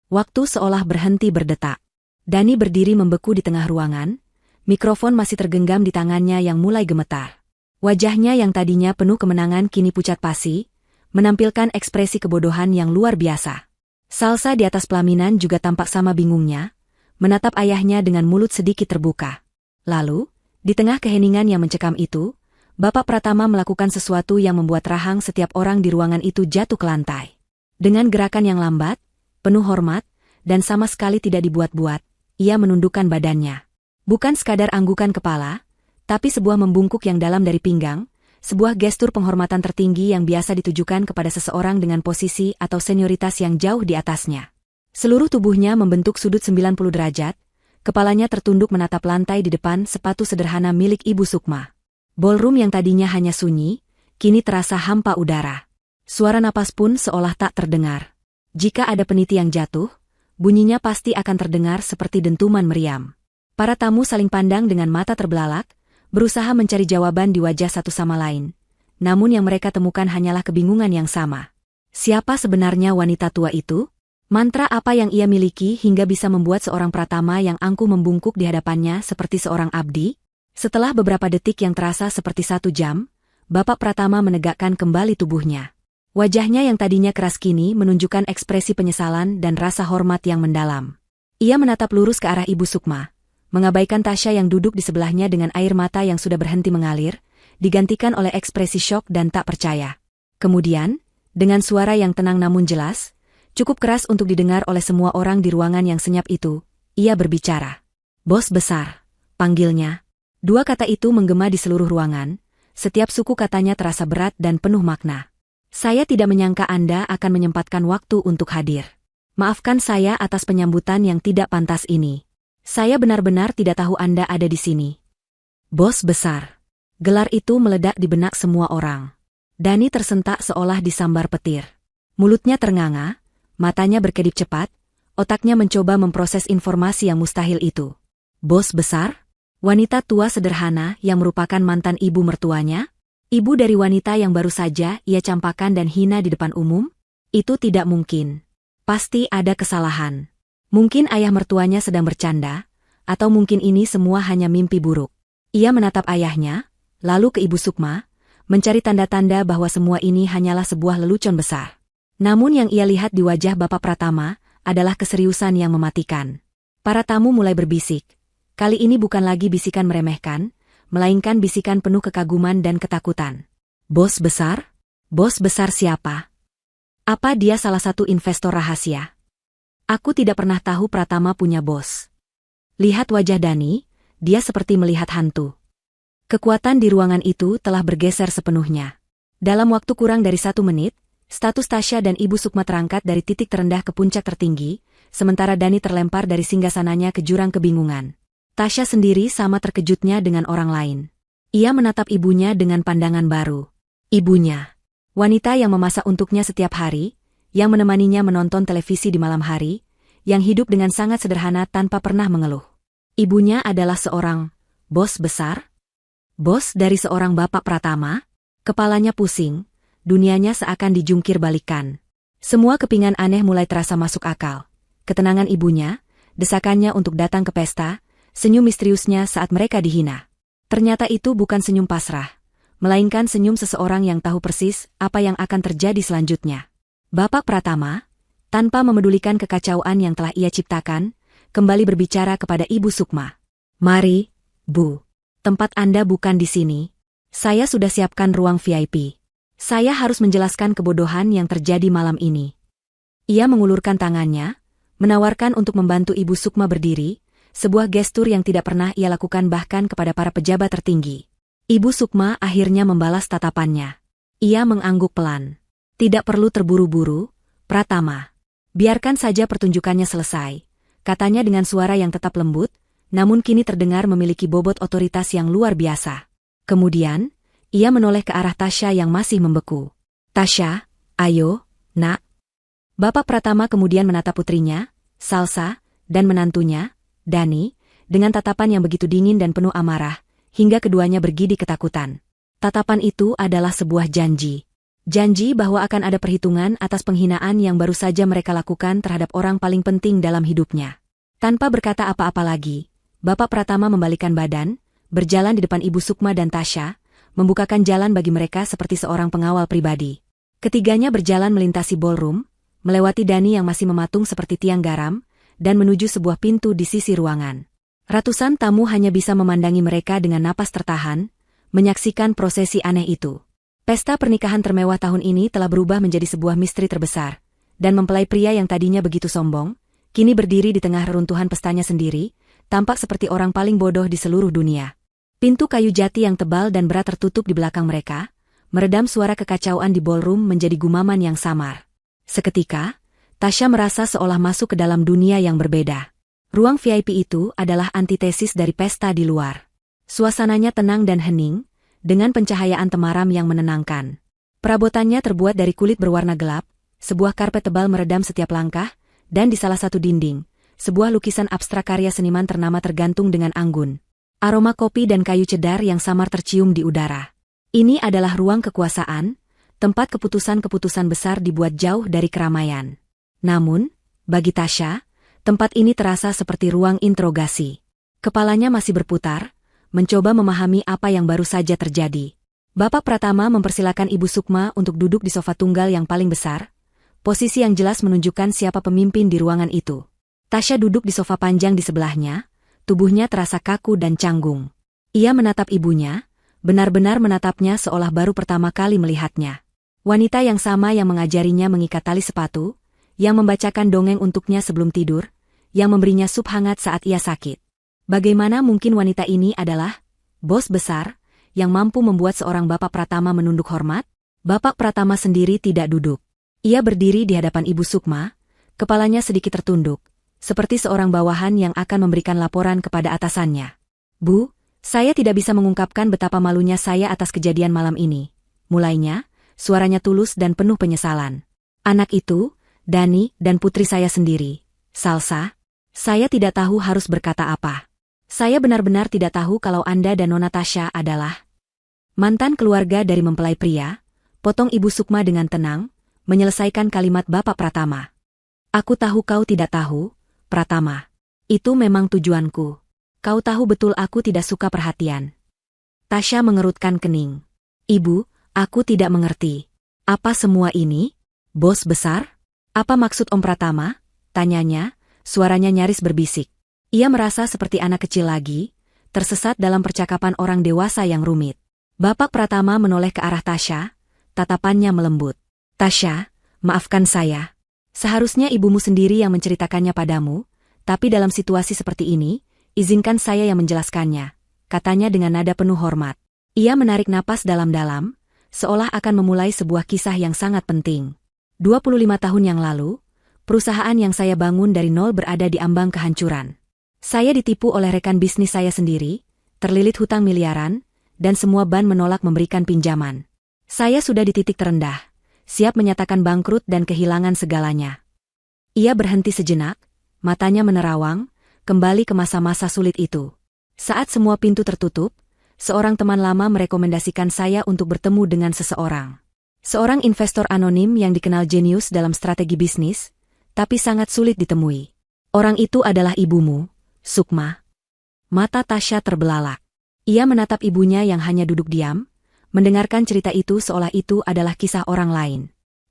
Waktu seolah berhenti berdetak. Dani berdiri membeku di tengah ruangan, mikrofon masih tergenggam di tangannya yang mulai gemetar. Wajahnya yang tadinya penuh kemenangan kini pucat pasi, menampilkan ekspresi kebodohan yang luar biasa. Salsa di atas pelaminan juga tampak sama bingungnya, menatap ayahnya dengan mulut sedikit terbuka. Lalu, di tengah keheningan yang mencekam itu, Bapak Pratama melakukan sesuatu yang membuat rahang setiap orang di ruangan itu jatuh ke lantai. Dengan gerakan yang lambat, penuh hormat, dan sama sekali tidak dibuat-buat, ia menundukkan badannya. Bukan sekadar anggukan kepala, tapi sebuah membungkuk yang dalam dari pinggang, sebuah gestur penghormatan tertinggi yang biasa ditujukan kepada seseorang dengan posisi atau senioritas yang jauh di atasnya. Seluruh tubuhnya membentuk sudut 90 derajat, kepalanya tertunduk menatap lantai di depan sepatu sederhana milik Ibu Sukma. Ballroom yang tadinya hanya sunyi, kini terasa hampa udara. Suara napas pun seolah tak terdengar. Jika ada peniti yang jatuh, bunyinya pasti akan terdengar seperti dentuman meriam. Para tamu saling pandang dengan mata terbelalak, berusaha mencari jawaban di wajah satu sama lain. Namun yang mereka temukan hanyalah kebingungan yang sama. Siapa sebenarnya wanita tua itu? Mantra apa yang ia miliki hingga bisa membuat seorang Pratama yang angkuh membungkuk di hadapannya seperti seorang abdi? Setelah beberapa detik yang terasa seperti 1 jam, Bapak Pratama menegakkan kembali tubuhnya. Wajahnya yang tadinya keras kini menunjukkan ekspresi penyesalan dan rasa hormat yang mendalam. Ia menatap lurus ke arah Ibu Sukma, mengabaikan Tasya yang duduk di sebelahnya dengan air mata yang sudah berhenti mengalir, digantikan oleh ekspresi syok dan tak percaya. Kemudian, dengan suara yang tenang namun jelas, cukup keras untuk didengar oleh semua orang di ruangan yang senyap itu, ia berbicara. "Bos besar," panggilnya. Dua kata itu menggema di seluruh ruangan, setiap suku katanya terasa berat dan penuh makna. "Saya tidak menyangka Anda akan menyempatkan waktu untuk hadir. Maafkan saya atas penyambutan yang tidak pantas ini. Saya benar-benar tidak tahu Anda ada di sini." "Bos besar." Gelar itu meledak di benak semua orang. Dani tersentak seolah disambar petir. Mulutnya ternganga, matanya berkedip cepat, otaknya mencoba memproses informasi yang mustahil itu. "Bos besar?" Wanita tua sederhana yang merupakan mantan ibu mertuanya? Ibu dari wanita yang baru saja ia campakan dan hina di depan umum? Itu tidak mungkin. Pasti ada kesalahan. Mungkin ayah mertuanya sedang bercanda, atau mungkin ini semua hanya mimpi buruk. Ia menatap ayahnya, lalu ke Ibu Sukma, mencari tanda-tanda bahwa semua ini hanyalah sebuah lelucon besar. Namun yang ia lihat di wajah Bapak Pratama adalah keseriusan yang mematikan. Para tamu mulai berbisik. Kali ini bukan lagi bisikan meremehkan, melainkan bisikan penuh kekaguman dan ketakutan. "Bos besar? Bos besar siapa? Apa dia salah satu investor rahasia? Aku tidak pernah tahu Pratama punya bos." Lihat wajah Dani, dia seperti melihat hantu. Kekuatan di ruangan itu telah bergeser sepenuhnya. Dalam waktu kurang dari 1 menit, status Tasya dan Ibu Sukma terangkat dari titik terendah ke puncak tertinggi, sementara Dani terlempar dari singgasananya ke jurang kebingungan. Tasya sendiri sama terkejutnya dengan orang lain. Ia menatap ibunya dengan pandangan baru. Ibunya, wanita yang memasak untuknya setiap hari, yang menemaninya menonton televisi di malam hari, yang hidup dengan sangat sederhana tanpa pernah mengeluh. Ibunya adalah seorang bos besar, bos dari seorang bapak Pratama. Kepalanya pusing, dunianya seakan dijungkir balikan. Semua kepingan aneh mulai terasa masuk akal. Ketenangan ibunya, desakannya untuk datang ke pesta, senyum misteriusnya saat mereka dihina. Ternyata itu bukan senyum pasrah, melainkan senyum seseorang yang tahu persis apa yang akan terjadi selanjutnya. Bapak Pratama, tanpa memedulikan kekacauan yang telah ia ciptakan, kembali berbicara kepada Ibu Sukma. "Mari, Bu. Tempat Anda bukan di sini. Saya sudah siapkan ruang VIP. Saya harus menjelaskan kebodohan yang terjadi malam ini." Ia mengulurkan tangannya, menawarkan untuk membantu Ibu Sukma berdiri, sebuah gestur yang tidak pernah ia lakukan bahkan kepada para pejabat tertinggi. Ibu Sukma akhirnya membalas tatapannya. Ia mengangguk pelan. "Tidak perlu terburu-buru, Pratama. Biarkan saja pertunjukannya selesai," katanya dengan suara yang tetap lembut, namun kini terdengar memiliki bobot otoritas yang luar biasa. Kemudian, ia menoleh ke arah Tasya yang masih membeku. "Tasya, ayo, nak." Bapak Pratama kemudian menatap putrinya, Salsa, dan menantunya, Dani, dengan tatapan yang begitu dingin dan penuh amarah, hingga keduanya bergidik ketakutan. Tatapan itu adalah sebuah janji. Janji bahwa akan ada perhitungan atas penghinaan yang baru saja mereka lakukan terhadap orang paling penting dalam hidupnya. Tanpa berkata apa-apa lagi, Bapak Pratama membalikan badan, berjalan di depan Ibu Sukma dan Tasya, membukakan jalan bagi mereka seperti seorang pengawal pribadi. Ketiganya berjalan melintasi ballroom, melewati Dani yang masih mematung seperti tiang garam, dan menuju sebuah pintu di sisi ruangan. Ratusan tamu hanya bisa memandangi mereka dengan napas tertahan, menyaksikan prosesi aneh itu. Pesta pernikahan termewah tahun ini telah berubah menjadi sebuah misteri terbesar, dan mempelai pria yang tadinya begitu sombong, kini berdiri di tengah reruntuhan pestanya sendiri, tampak seperti orang paling bodoh di seluruh dunia. Pintu kayu jati yang tebal dan berat tertutup di belakang mereka, meredam suara kekacauan di ballroom menjadi gumaman yang samar. Seketika, Tasya merasa seolah masuk ke dalam dunia yang berbeda. Ruang VIP itu adalah antitesis dari pesta di luar. Suasananya tenang dan hening, dengan pencahayaan temaram yang menenangkan. Perabotannya terbuat dari kulit berwarna gelap, sebuah karpet tebal meredam setiap langkah, dan di salah satu dinding, sebuah lukisan abstrak karya seniman ternama tergantung dengan anggun. Aroma kopi dan kayu cedar yang samar tercium di udara. Ini adalah ruang kekuasaan, tempat keputusan-keputusan besar dibuat jauh dari keramaian. Namun, bagi Tasya, tempat ini terasa seperti ruang interogasi. Kepalanya masih berputar, mencoba memahami apa yang baru saja terjadi. Bapak Pratama mempersilakan Ibu Sukma untuk duduk di sofa tunggal yang paling besar, posisi yang jelas menunjukkan siapa pemimpin di ruangan itu. Tasya duduk di sofa panjang di sebelahnya, tubuhnya terasa kaku dan canggung. Ia menatap ibunya, benar-benar menatapnya seolah baru pertama kali melihatnya. Wanita yang sama yang mengajarinya mengikat tali sepatu, yang membacakan dongeng untuknya sebelum tidur, yang memberinya sup hangat saat ia sakit. Bagaimana mungkin wanita ini adalah bos besar yang mampu membuat seorang Bapak Pratama menunduk hormat? Bapak Pratama sendiri tidak duduk. Ia berdiri di hadapan Ibu Sukma, kepalanya sedikit tertunduk, seperti seorang bawahan yang akan memberikan laporan kepada atasannya. "Bu, saya tidak bisa mengungkapkan betapa malunya saya atas kejadian malam ini," mulainya, suaranya tulus dan penuh penyesalan. "Anak itu, Dani, dan putri saya sendiri, Salsa, saya tidak tahu harus berkata apa. Saya benar-benar tidak tahu kalau Anda dan Nona Tasya adalah mantan keluarga dari mempelai pria," potong Ibu Sukma dengan tenang, menyelesaikan kalimat Bapak Pratama. "Aku tahu kau tidak tahu, Pratama. Itu memang tujuanku. Kau tahu betul aku tidak suka perhatian." Tasya mengerutkan kening. "Ibu, aku tidak mengerti. Apa semua ini? Bos besar? Apa maksud Om Pratama?" tanyanya, suaranya nyaris berbisik. Ia merasa seperti anak kecil lagi, tersesat dalam percakapan orang dewasa yang rumit. Bapak Pratama menoleh ke arah Tasya, tatapannya melembut. "Tasya, maafkan saya. Seharusnya ibumu sendiri yang menceritakannya padamu, tapi dalam situasi seperti ini, izinkan saya yang menjelaskannya," katanya dengan nada penuh hormat. Ia menarik napas dalam-dalam, seolah akan memulai sebuah kisah yang sangat penting. 25 tahun yang lalu, perusahaan yang saya bangun dari nol berada di ambang kehancuran. Saya ditipu oleh rekan bisnis saya sendiri, terlilit hutang miliaran, dan semua bank menolak memberikan pinjaman. Saya sudah di titik terendah. siap menyatakan bangkrut dan kehilangan segalanya. Ia berhenti sejenak, matanya menerawang, kembali ke masa-masa sulit itu. Saat semua pintu tertutup, seorang teman lama merekomendasikan saya untuk bertemu dengan seseorang. Seorang investor anonim yang dikenal jenius dalam strategi bisnis, tapi sangat sulit ditemui. Orang itu adalah ibumu, Sukma. Mata Tasya terbelalak. Ia menatap ibunya yang hanya duduk diam, mendengarkan cerita itu seolah itu adalah kisah orang lain.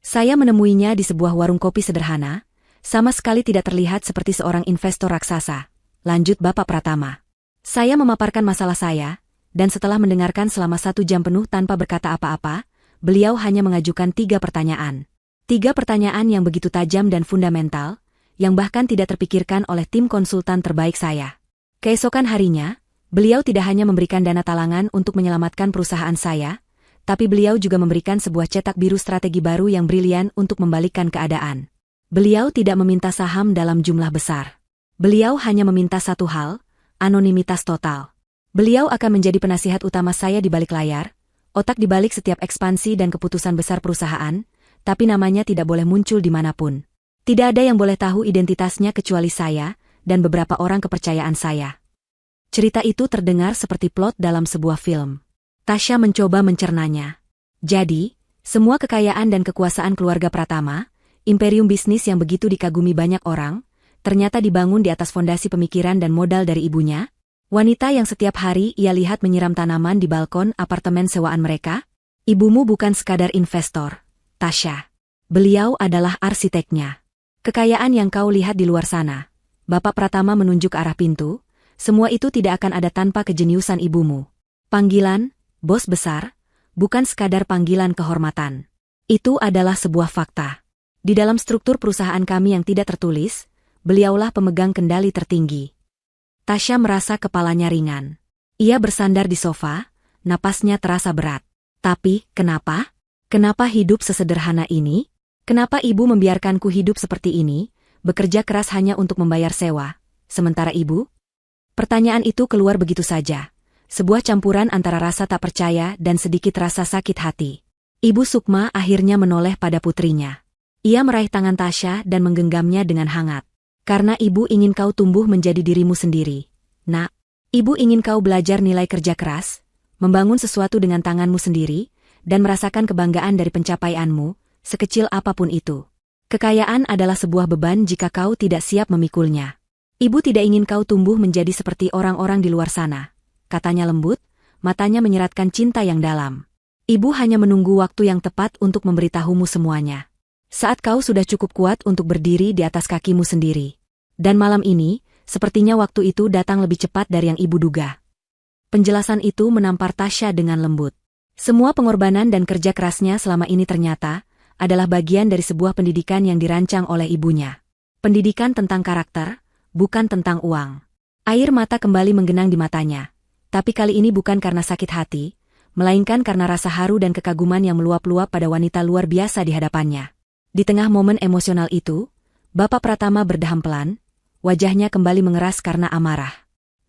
Saya menemuinya di sebuah warung kopi sederhana, sama sekali tidak terlihat seperti seorang investor raksasa. Lanjut Bapak Pratama. Saya memaparkan masalah saya, dan setelah mendengarkan selama 1 jam penuh tanpa berkata apa-apa, beliau hanya mengajukan 3 pertanyaan. 3 pertanyaan yang begitu tajam dan fundamental, yang bahkan tidak terpikirkan oleh tim konsultan terbaik saya. Keesokan harinya, beliau tidak hanya memberikan dana talangan untuk menyelamatkan perusahaan saya, tapi beliau juga memberikan sebuah cetak biru strategi baru yang brilian untuk membalikkan keadaan. Beliau tidak meminta saham dalam jumlah besar. Beliau hanya meminta satu hal, anonimitas total. Beliau akan menjadi penasihat utama saya di balik layar, otak di balik setiap ekspansi dan keputusan besar perusahaan, tapi namanya tidak boleh muncul dimanapun. Tidak ada yang boleh tahu identitasnya kecuali saya, dan beberapa orang kepercayaan saya. Cerita itu terdengar seperti plot dalam sebuah film. Tasya mencoba mencernanya. Jadi, semua kekayaan dan kekuasaan keluarga Pratama, imperium bisnis yang begitu dikagumi banyak orang, ternyata dibangun di atas fondasi pemikiran dan modal dari ibunya, wanita yang setiap hari ia lihat menyiram tanaman di balkon apartemen sewaan mereka. Ibumu bukan sekadar investor, Tasya. Beliau adalah arsiteknya. Kekayaan yang kau lihat di luar sana, Bapak Pratama menunjuk ke arah pintu, semua itu tidak akan ada tanpa kejeniusan ibumu. Panggilan, bos besar, bukan sekadar panggilan kehormatan. Itu adalah sebuah fakta. Di dalam struktur perusahaan kami yang tidak tertulis, beliaulah pemegang kendali tertinggi. Tasya merasa kepalanya ringan. Ia bersandar di sofa, napasnya terasa berat. Tapi, kenapa? Kenapa hidup sesederhana ini? Kenapa ibu membiarkanku hidup seperti ini, bekerja keras hanya untuk membayar sewa, sementara ibu? Pertanyaan itu keluar begitu saja. Sebuah campuran antara rasa tak percaya dan sedikit rasa sakit hati. Ibu Sukma akhirnya menoleh pada putrinya. Ia meraih tangan Tasya dan menggenggamnya dengan hangat. Karena ibu ingin kau tumbuh menjadi dirimu sendiri. Nak, ibu ingin kau belajar nilai kerja keras, membangun sesuatu dengan tanganmu sendiri, dan merasakan kebanggaan dari pencapaianmu, sekecil apapun itu. Kekayaan adalah sebuah beban jika kau tidak siap memikulnya. Ibu tidak ingin kau tumbuh menjadi seperti orang-orang di luar sana, katanya lembut, matanya menyeratkan cinta yang dalam. Ibu hanya menunggu waktu yang tepat untuk memberitahumu semuanya. Saat kau sudah cukup kuat untuk berdiri di atas kakimu sendiri. Dan malam ini, sepertinya waktu itu datang lebih cepat dari yang ibu duga. Penjelasan itu menampar Tasya dengan lembut. Semua pengorbanan dan kerja kerasnya selama ini ternyata adalah bagian dari sebuah pendidikan yang dirancang oleh ibunya. Pendidikan tentang karakter, bukan tentang uang. Air mata kembali menggenang di matanya. Tapi kali ini bukan karena sakit hati, melainkan karena rasa haru dan kekaguman yang meluap-luap pada wanita luar biasa di hadapannya. Di tengah momen emosional itu, Bapak Pratama berdeham pelan, wajahnya kembali mengeras karena amarah.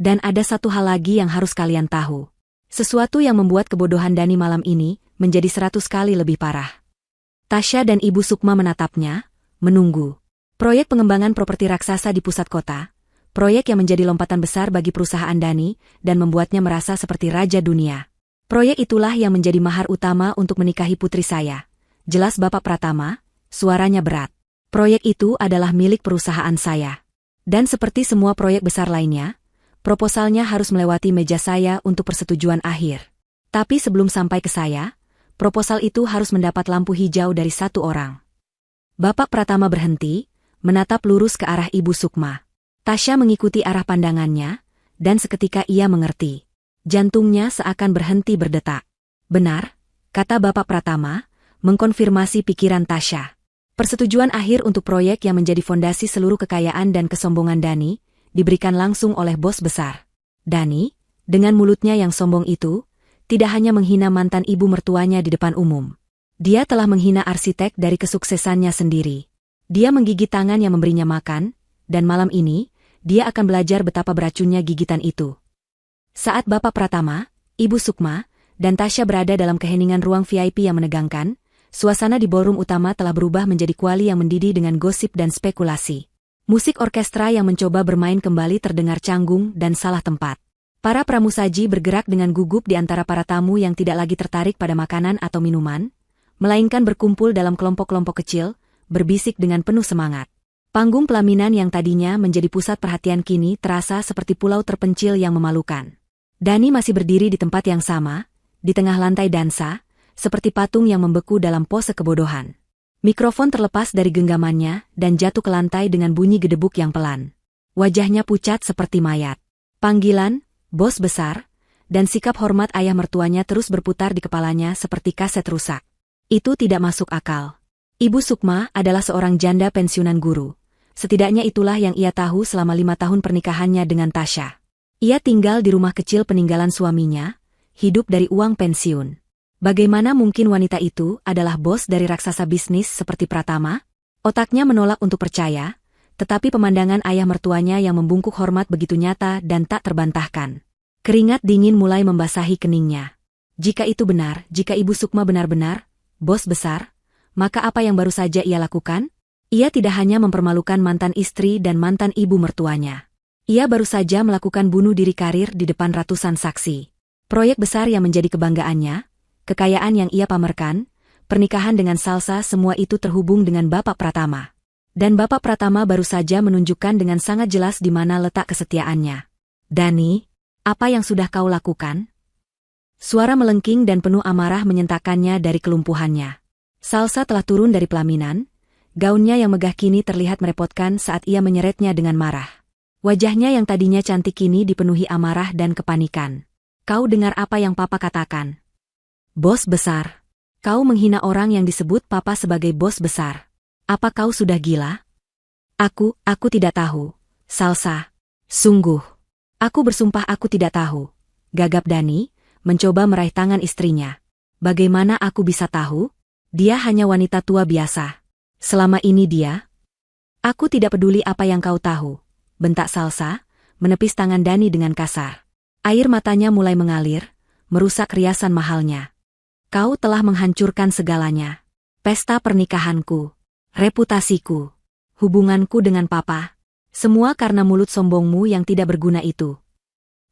Dan ada satu hal lagi yang harus kalian tahu. Sesuatu yang membuat kebodohan Dani malam ini menjadi 100 kali lebih parah. Tasya dan Ibu Sukma menatapnya, menunggu. Proyek pengembangan properti raksasa di pusat kota, proyek yang menjadi lompatan besar bagi perusahaan Dani dan membuatnya merasa seperti raja dunia. Proyek itulah yang menjadi mahar utama untuk menikahi putri saya. Jelas Bapak Pratama. Suaranya berat. Proyek itu adalah milik perusahaan saya. Dan seperti semua proyek besar lainnya, proposalnya harus melewati meja saya untuk persetujuan akhir. Tapi sebelum sampai ke saya, proposal itu harus mendapat lampu hijau dari satu orang. Bapak Pratama berhenti, menatap lurus ke arah Ibu Sukma. Tasya mengikuti arah pandangannya, dan seketika ia mengerti. Jantungnya seakan berhenti berdetak. Benar, kata Bapak Pratama, mengkonfirmasi pikiran Tasya. Persetujuan akhir untuk proyek yang menjadi fondasi seluruh kekayaan dan kesombongan Dani, diberikan langsung oleh bos besar. Dani, dengan mulutnya yang sombong itu, tidak hanya menghina mantan ibu mertuanya di depan umum. Dia telah menghina arsitek dari kesuksesannya sendiri. Dia menggigit tangan yang memberinya makan, dan malam ini, dia akan belajar betapa beracunnya gigitan itu. Saat Bapak Pratama, Ibu Sukma, dan Tasya berada dalam keheningan ruang VIP yang menegangkan, suasana di ballroom utama telah berubah menjadi kuali yang mendidih dengan gosip dan spekulasi. Musik orkestra yang mencoba bermain kembali terdengar canggung dan salah tempat. Para pramusaji bergerak dengan gugup di antara para tamu yang tidak lagi tertarik pada makanan atau minuman, melainkan berkumpul dalam kelompok-kelompok kecil, berbisik dengan penuh semangat. Panggung pelaminan yang tadinya menjadi pusat perhatian kini terasa seperti pulau terpencil yang memalukan. Dani masih berdiri di tempat yang sama, di tengah lantai dansa, seperti patung yang membeku dalam pose kebodohan. Mikrofon terlepas dari genggamannya dan jatuh ke lantai dengan bunyi gedebuk yang pelan. Wajahnya pucat seperti mayat. Panggilan, bos besar, dan sikap hormat ayah mertuanya terus berputar di kepalanya seperti kaset rusak. Itu tidak masuk akal. Ibu Sukma adalah seorang janda pensiunan guru. Setidaknya itulah yang ia tahu selama 5 tahun pernikahannya dengan Tasya. Ia tinggal di rumah kecil peninggalan suaminya, hidup dari uang pensiun. Bagaimana mungkin wanita itu adalah bos dari raksasa bisnis seperti Pratama? Otaknya menolak untuk percaya, tetapi pemandangan ayah mertuanya yang membungkuk hormat begitu nyata dan tak terbantahkan. Keringat dingin mulai membasahi keningnya. Jika itu benar, jika Ibu Sukma benar-benar bos besar, maka apa yang baru saja ia lakukan? Ia tidak hanya mempermalukan mantan istri dan mantan ibu mertuanya. Ia baru saja melakukan bunuh diri karir di depan ratusan saksi. Proyek besar yang menjadi kebanggaannya, kekayaan yang ia pamerkan, pernikahan dengan Salsa, semua itu terhubung dengan Bapak Pratama. Dan Bapak Pratama baru saja menunjukkan dengan sangat jelas di mana letak kesetiaannya. Dani, apa yang sudah kau lakukan? Suara melengking dan penuh amarah menyentakkannya dari kelumpuhannya. Salsa telah turun dari pelaminan. Gaunnya yang megah kini terlihat merepotkan saat ia menyeretnya dengan marah. Wajahnya yang tadinya cantik kini dipenuhi amarah dan kepanikan. Kau dengar apa yang papa katakan? Bos besar. Kau menghina orang yang disebut papa sebagai bos besar. Apa kau sudah gila? Aku tidak tahu. Salsa. Sungguh. Aku bersumpah aku tidak tahu. Gagap Dani, mencoba meraih tangan istrinya. Bagaimana aku bisa tahu? Dia hanya wanita tua biasa. Selama ini dia... Aku tidak peduli apa yang kau tahu, bentak Salsa, menepis tangan Dani dengan kasar. Air matanya mulai mengalir, merusak riasan mahalnya. Kau telah menghancurkan segalanya. Pesta pernikahanku, reputasiku, hubunganku dengan papa. Semua karena mulut sombongmu yang tidak berguna itu.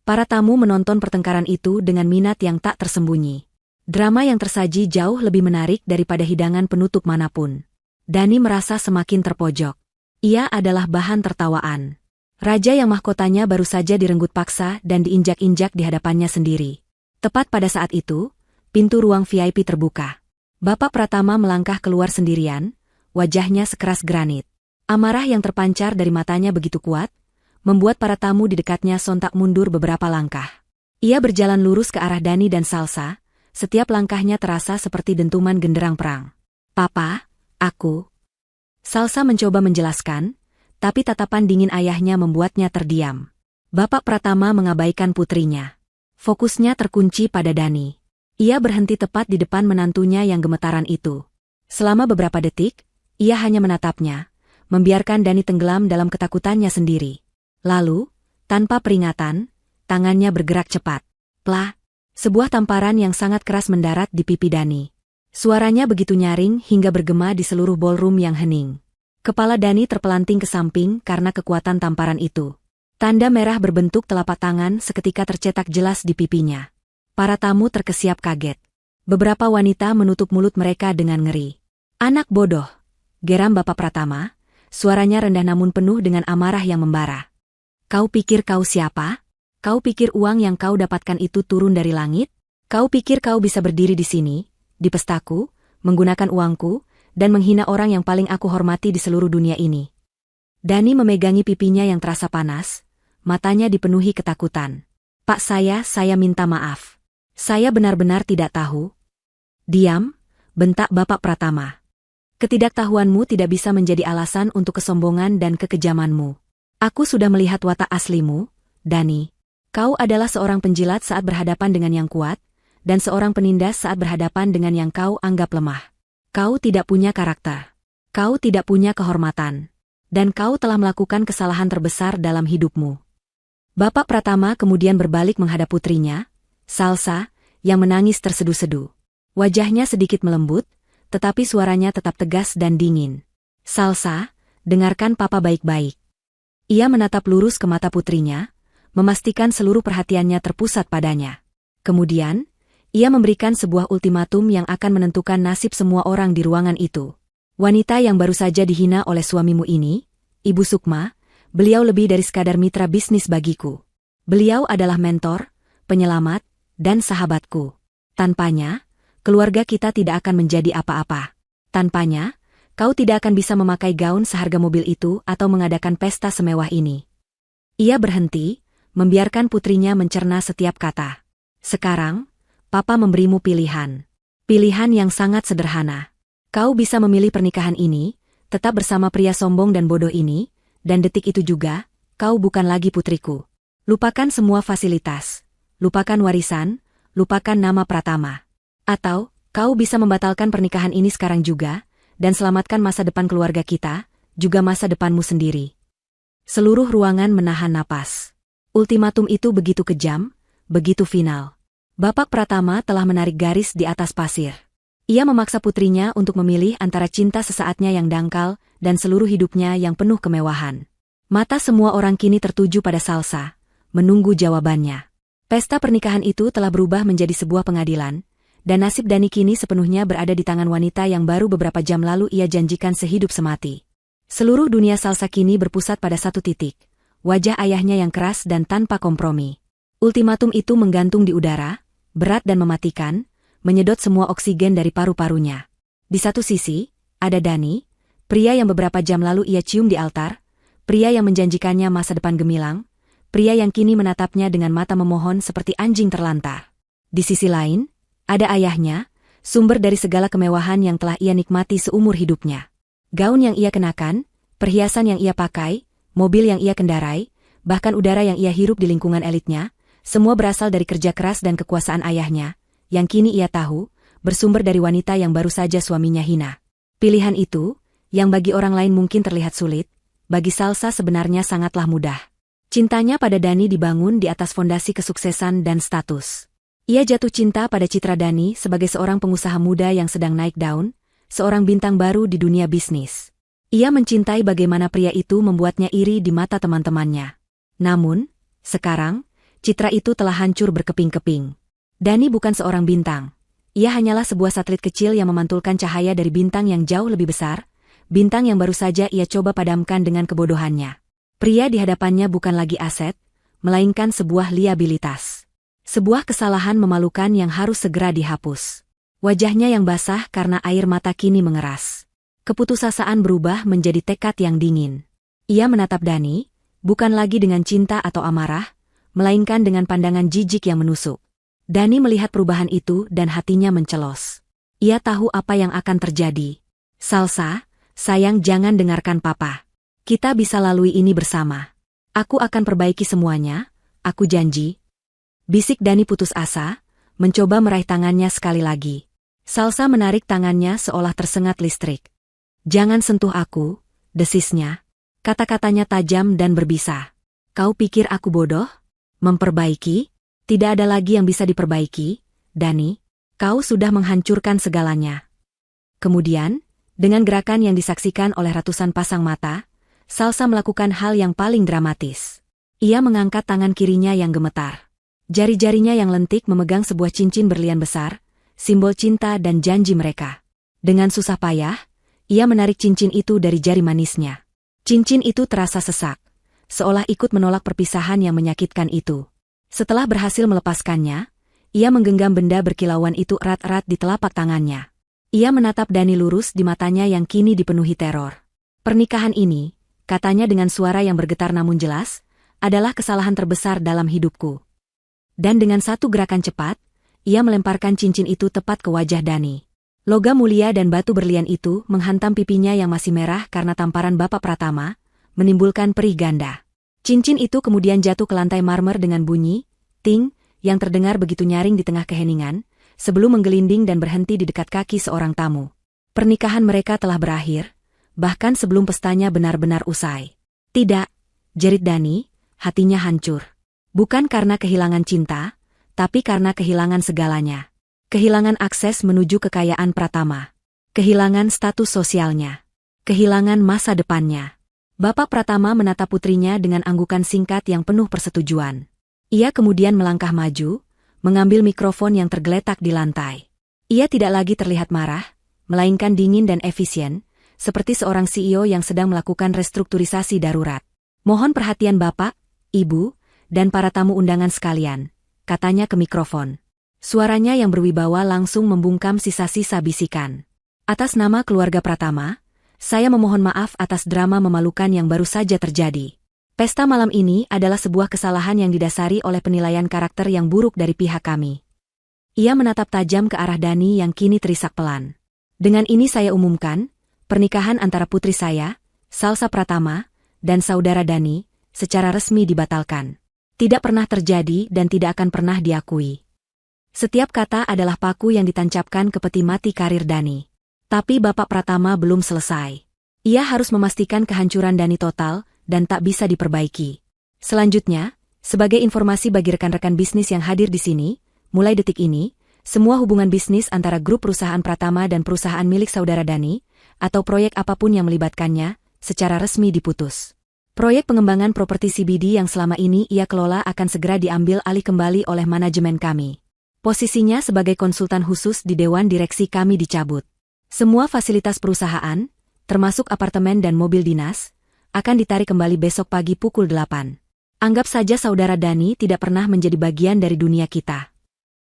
Para tamu menonton pertengkaran itu dengan minat yang tak tersembunyi. Drama yang tersaji jauh lebih menarik daripada hidangan penutup manapun. Dani merasa semakin terpojok. Ia adalah bahan tertawaan. Raja yang mahkotanya baru saja direnggut paksa dan diinjak-injak di hadapannya sendiri. Tepat pada saat itu, pintu ruang VIP terbuka. Bapak Pratama melangkah keluar sendirian, wajahnya sekeras granit. Amarah yang terpancar dari matanya begitu kuat, membuat para tamu di dekatnya sontak mundur beberapa langkah. Ia berjalan lurus ke arah Dani dan Salsa, setiap langkahnya terasa seperti dentuman genderang perang. Papa, aku... Salsa mencoba menjelaskan, tapi tatapan dingin ayahnya membuatnya terdiam. Bapak Pratama mengabaikan putrinya. Fokusnya terkunci pada Dani. Ia berhenti tepat di depan menantunya yang gemetaran itu. Selama beberapa detik, ia hanya menatapnya, membiarkan Dani tenggelam dalam ketakutannya sendiri. Lalu, tanpa peringatan, tangannya bergerak cepat. Plah! Sebuah tamparan yang sangat keras mendarat di pipi Dani. Suaranya begitu nyaring hingga bergema di seluruh ballroom yang hening. Kepala Dani terpelanting ke samping karena kekuatan tamparan itu. Tanda merah berbentuk telapak tangan seketika tercetak jelas di pipinya. Para tamu terkesiap kaget. Beberapa wanita menutup mulut mereka dengan ngeri. Anak bodoh, geram Bapak Pratama, suaranya rendah namun penuh dengan amarah yang membara. Kau pikir kau siapa? Kau pikir uang yang kau dapatkan itu turun dari langit? Kau pikir kau bisa berdiri di sini, di pestaku, menggunakan uangku, dan menghina orang yang paling aku hormati di seluruh dunia ini? Dani memegangi pipinya yang terasa panas, matanya dipenuhi ketakutan. Pak saya minta maaf. Saya benar-benar tidak tahu. Diam, bentak Bapak Pratama. Ketidaktahuanmu tidak bisa menjadi alasan untuk kesombongan dan kekejamanmu. Aku sudah melihat watak aslimu, Dani. Kau adalah seorang penjilat saat berhadapan dengan yang kuat, dan seorang penindas saat berhadapan dengan yang kau anggap lemah. Kau tidak punya karakter. Kau tidak punya kehormatan. Dan kau telah melakukan kesalahan terbesar dalam hidupmu. Bapak Pratama kemudian berbalik menghadap putrinya, Salsa, yang menangis tersedu-sedu. Wajahnya sedikit melembut, tetapi suaranya tetap tegas dan dingin. Salsa, dengarkan papa baik-baik. Ia menatap lurus ke mata putrinya, memastikan seluruh perhatiannya terpusat padanya. Kemudian, ia memberikan sebuah ultimatum yang akan menentukan nasib semua orang di ruangan itu. Wanita yang baru saja dihina oleh suamimu ini, Ibu Sukma, beliau lebih dari sekadar mitra bisnis bagiku. Beliau adalah mentor, penyelamat, dan sahabatku. Tanpanya, keluarga kita tidak akan menjadi apa-apa. Tanpanya, kau tidak akan bisa memakai gaun seharga mobil itu atau mengadakan pesta semewah ini. Ia berhenti, membiarkan putrinya mencerna setiap kata. Sekarang, papa memberimu pilihan. Pilihan yang sangat sederhana. Kau bisa memilih pernikahan ini, tetap bersama pria sombong dan bodoh ini, dan detik itu juga, kau bukan lagi putriku. Lupakan semua fasilitas. Lupakan warisan, lupakan nama Pratama. Atau, kau bisa membatalkan pernikahan ini sekarang juga, dan selamatkan masa depan keluarga kita, juga masa depanmu sendiri. Seluruh ruangan menahan napas. Ultimatum itu begitu kejam, begitu final. Bapak Pratama telah menarik garis di atas pasir. Ia memaksa putrinya untuk memilih antara cinta sesaatnya yang dangkal dan seluruh hidupnya yang penuh kemewahan. Mata semua orang kini tertuju pada Salsa, menunggu jawabannya. Pesta pernikahan itu telah berubah menjadi sebuah pengadilan, dan nasib Dani kini sepenuhnya berada di tangan wanita yang baru beberapa jam lalu ia janjikan sehidup semati. Seluruh dunia Salsa kini berpusat pada satu titik, wajah ayahnya yang keras dan tanpa kompromi. Ultimatum itu menggantung di udara, berat dan mematikan, menyedot semua oksigen dari paru-parunya. Di satu sisi, ada Dani, pria yang beberapa jam lalu ia cium di altar, pria yang menjanjikannya masa depan gemilang, pria yang kini menatapnya dengan mata memohon seperti anjing terlantar. Di sisi lain, ada ayahnya, sumber dari segala kemewahan yang telah ia nikmati seumur hidupnya. Gaun yang ia kenakan, perhiasan yang ia pakai, mobil yang ia kendarai, bahkan udara yang ia hirup di lingkungan elitnya, semua berasal dari kerja keras dan kekuasaan ayahnya, yang kini ia tahu, bersumber dari wanita yang baru saja suaminya hina. Pilihan itu, yang bagi orang lain mungkin terlihat sulit, bagi Salsa sebenarnya sangatlah mudah. Cintanya pada Dani dibangun di atas fondasi kesuksesan dan status. Ia jatuh cinta pada citra Dani sebagai seorang pengusaha muda yang sedang naik daun, seorang bintang baru di dunia bisnis. Ia mencintai bagaimana pria itu membuatnya iri di mata teman-temannya. Namun, sekarang, citra itu telah hancur berkeping-keping. Dani bukan seorang bintang. Ia hanyalah sebuah satelit kecil yang memantulkan cahaya dari bintang yang jauh lebih besar, bintang yang baru saja ia coba padamkan dengan kebodohannya. Pria di hadapannya bukan lagi aset, melainkan sebuah liabilitas. Sebuah kesalahan memalukan yang harus segera dihapus. Wajahnya yang basah karena air mata kini mengeras. Keputusasaan berubah menjadi tekad yang dingin. Ia menatap Dani, bukan lagi dengan cinta atau amarah, melainkan dengan pandangan jijik yang menusuk. Dani melihat perubahan itu dan hatinya mencelos. Ia tahu apa yang akan terjadi. Salsa, sayang jangan dengarkan papa. Kita bisa lalui ini bersama. Aku akan perbaiki semuanya, aku janji. Bisik Dani putus asa, mencoba meraih tangannya sekali lagi. Salsa menarik tangannya seolah tersengat listrik. Jangan sentuh aku, desisnya. Kata-katanya tajam dan berbisa. Kau pikir aku bodoh? Memperbaiki? Tidak ada lagi yang bisa diperbaiki, Dani. Kau sudah menghancurkan segalanya. Kemudian, dengan gerakan yang disaksikan oleh ratusan pasang mata, Salsa melakukan hal yang paling dramatis. Ia mengangkat tangan kirinya yang gemetar. Jari-jarinya yang lentik memegang sebuah cincin berlian besar, simbol cinta dan janji mereka. Dengan susah payah, ia menarik cincin itu dari jari manisnya. Cincin itu terasa sesak, seolah ikut menolak perpisahan yang menyakitkan itu. Setelah berhasil melepaskannya, ia menggenggam benda berkilauan itu erat-erat di telapak tangannya. Ia menatap Dani lurus di matanya yang kini dipenuhi teror. Pernikahan ini, katanya dengan suara yang bergetar namun jelas, adalah kesalahan terbesar dalam hidupku. Dan dengan satu gerakan cepat, ia melemparkan cincin itu tepat ke wajah Dani. Logam mulia dan batu berlian itu menghantam pipinya yang masih merah karena tamparan Bapak Pratama, menimbulkan perih ganda. Cincin itu kemudian jatuh ke lantai marmer dengan bunyi, ting, yang terdengar begitu nyaring di tengah keheningan, sebelum menggelinding dan berhenti di dekat kaki seorang tamu. Pernikahan mereka telah berakhir, bahkan sebelum pestanya benar-benar usai. Tidak, jerit Dani, hatinya hancur. Bukan karena kehilangan cinta, tapi karena kehilangan segalanya. Kehilangan akses menuju kekayaan Pratama. kehilangan status sosialnya, kehilangan masa depannya. Bapak Pratama menatap putrinya dengan anggukan singkat yang penuh persetujuan. Ia kemudian melangkah maju, mengambil mikrofon yang tergeletak di lantai. Ia tidak lagi terlihat marah, melainkan dingin dan efisien, seperti seorang CEO yang sedang melakukan restrukturisasi darurat. "Mohon perhatian Bapak, Ibu, dan para tamu undangan sekalian," katanya ke mikrofon. Suaranya yang berwibawa langsung membungkam sisa-sisa bisikan. "Atas nama keluarga Pratama, saya memohon maaf atas drama memalukan yang baru saja terjadi. Pesta malam ini adalah sebuah kesalahan yang didasari oleh penilaian karakter yang buruk dari pihak kami." Ia menatap tajam ke arah Dani yang kini terisak pelan. "Dengan ini saya umumkan, pernikahan antara putri saya, Salsa Pratama, dan saudara Dani, secara resmi dibatalkan. Tidak pernah terjadi dan tidak akan pernah diakui." Setiap kata adalah paku yang ditancapkan ke peti mati karir Dani. Tapi Bapak Pratama belum selesai. Ia harus memastikan kehancuran Dani total dan tak bisa diperbaiki. Selanjutnya, sebagai informasi bagi rekan-rekan bisnis yang hadir di sini, mulai detik ini, semua hubungan bisnis antara grup perusahaan Pratama dan perusahaan milik saudara Dani, atau proyek apapun yang melibatkannya, secara resmi diputus. Proyek pengembangan properti CBD yang selama ini ia kelola akan segera diambil alih kembali oleh manajemen kami. Posisinya sebagai konsultan khusus di Dewan Direksi kami dicabut. Semua fasilitas perusahaan, termasuk apartemen dan mobil dinas, akan ditarik kembali besok pagi pukul 8. Anggap saja saudara Dani tidak pernah menjadi bagian dari dunia kita.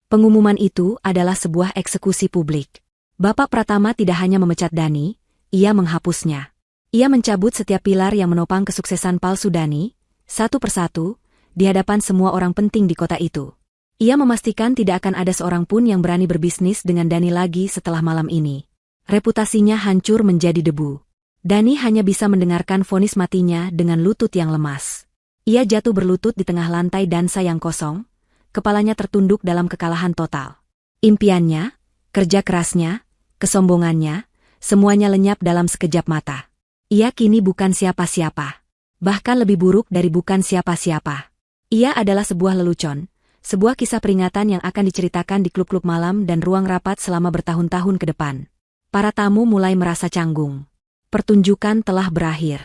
Pengumuman itu adalah sebuah eksekusi publik. Bapak Pratama tidak hanya memecat Dani, ia menghapusnya. Ia mencabut setiap pilar yang menopang kesuksesan palsu Dani, satu persatu, di hadapan semua orang penting di kota itu. Ia memastikan tidak akan ada seorang pun yang berani berbisnis dengan Dani lagi setelah malam ini. Reputasinya hancur menjadi debu. Dani hanya bisa mendengarkan vonis matinya dengan lutut yang lemas. Ia jatuh berlutut di tengah lantai dansa yang kosong, kepalanya tertunduk dalam kekalahan total. Impiannya, kerja kerasnya, kesombongannya, semuanya lenyap dalam sekejap mata. Ia kini bukan siapa-siapa. Bahkan lebih buruk dari bukan siapa-siapa. Ia adalah sebuah lelucon, sebuah kisah peringatan yang akan diceritakan di klub-klub malam dan ruang rapat selama bertahun-tahun ke depan. Para tamu mulai merasa canggung. Pertunjukan telah berakhir.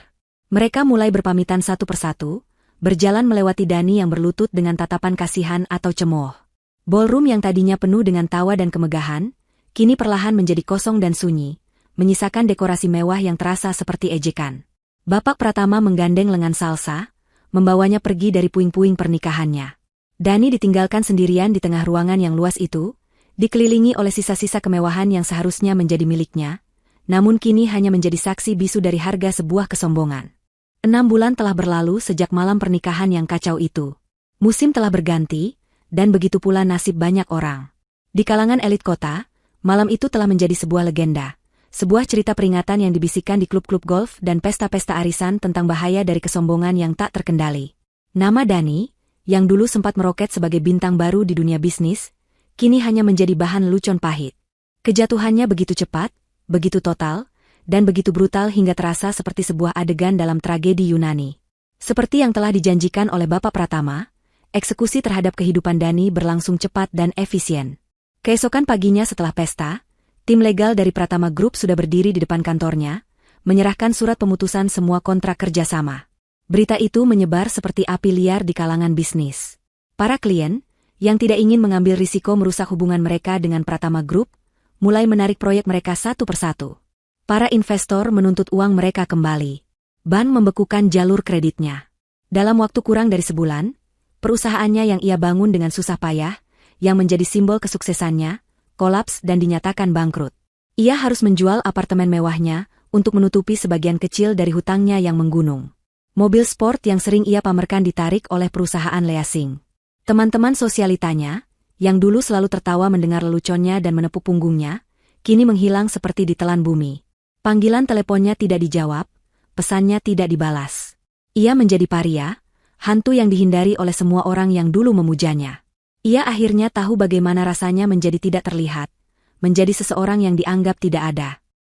Mereka mulai berpamitan satu persatu, berjalan melewati Dani yang berlutut dengan tatapan kasihan atau cemooh. Ballroom yang tadinya penuh dengan tawa dan kemegahan, kini perlahan menjadi kosong dan sunyi, menyisakan dekorasi mewah yang terasa seperti ejekan. Bapak Pratama menggandeng lengan Salsa, membawanya pergi dari puing-puing pernikahannya. Dani ditinggalkan sendirian di tengah ruangan yang luas itu, dikelilingi oleh sisa-sisa kemewahan yang seharusnya menjadi miliknya, namun kini hanya menjadi saksi bisu dari harga sebuah kesombongan. 6 bulan telah berlalu sejak malam pernikahan yang kacau itu. Musim telah berganti, dan begitu pula nasib banyak orang. Di kalangan elit kota, malam itu telah menjadi sebuah legenda, sebuah cerita peringatan yang dibisikkan di klub-klub golf dan pesta-pesta arisan tentang bahaya dari kesombongan yang tak terkendali. Nama Dani, yang dulu sempat meroket sebagai bintang baru di dunia bisnis, kini hanya menjadi bahan lelucon pahit. Kejatuhannya begitu cepat, begitu total, dan begitu brutal hingga terasa seperti sebuah adegan dalam tragedi Yunani. Seperti yang telah dijanjikan oleh Bapak Pratama, eksekusi terhadap kehidupan Dani berlangsung cepat dan efisien. Keesokan paginya setelah pesta, tim legal dari Pratama Group sudah berdiri di depan kantornya, menyerahkan surat pemutusan semua kontrak kerjasama. Berita itu menyebar seperti api liar di kalangan bisnis. Para klien, yang tidak ingin mengambil risiko merusak hubungan mereka dengan Pratama Group, mulai menarik proyek mereka satu persatu. Para investor menuntut uang mereka kembali. Bank membekukan jalur kreditnya. Dalam waktu kurang dari sebulan, perusahaannya yang ia bangun dengan susah payah, yang menjadi simbol kesuksesannya, kolaps dan dinyatakan bangkrut. Ia harus menjual apartemen mewahnya untuk menutupi sebagian kecil dari hutangnya yang menggunung. Mobil sport yang sering ia pamerkan ditarik oleh perusahaan leasing. Teman-teman sosialitanya, yang dulu selalu tertawa mendengar leluconnya dan menepuk punggungnya, kini menghilang seperti ditelan bumi. Panggilan teleponnya tidak dijawab, pesannya tidak dibalas. Ia menjadi paria, hantu yang dihindari oleh semua orang yang dulu memujanya. Ia akhirnya tahu bagaimana rasanya menjadi tidak terlihat, menjadi seseorang yang dianggap tidak ada.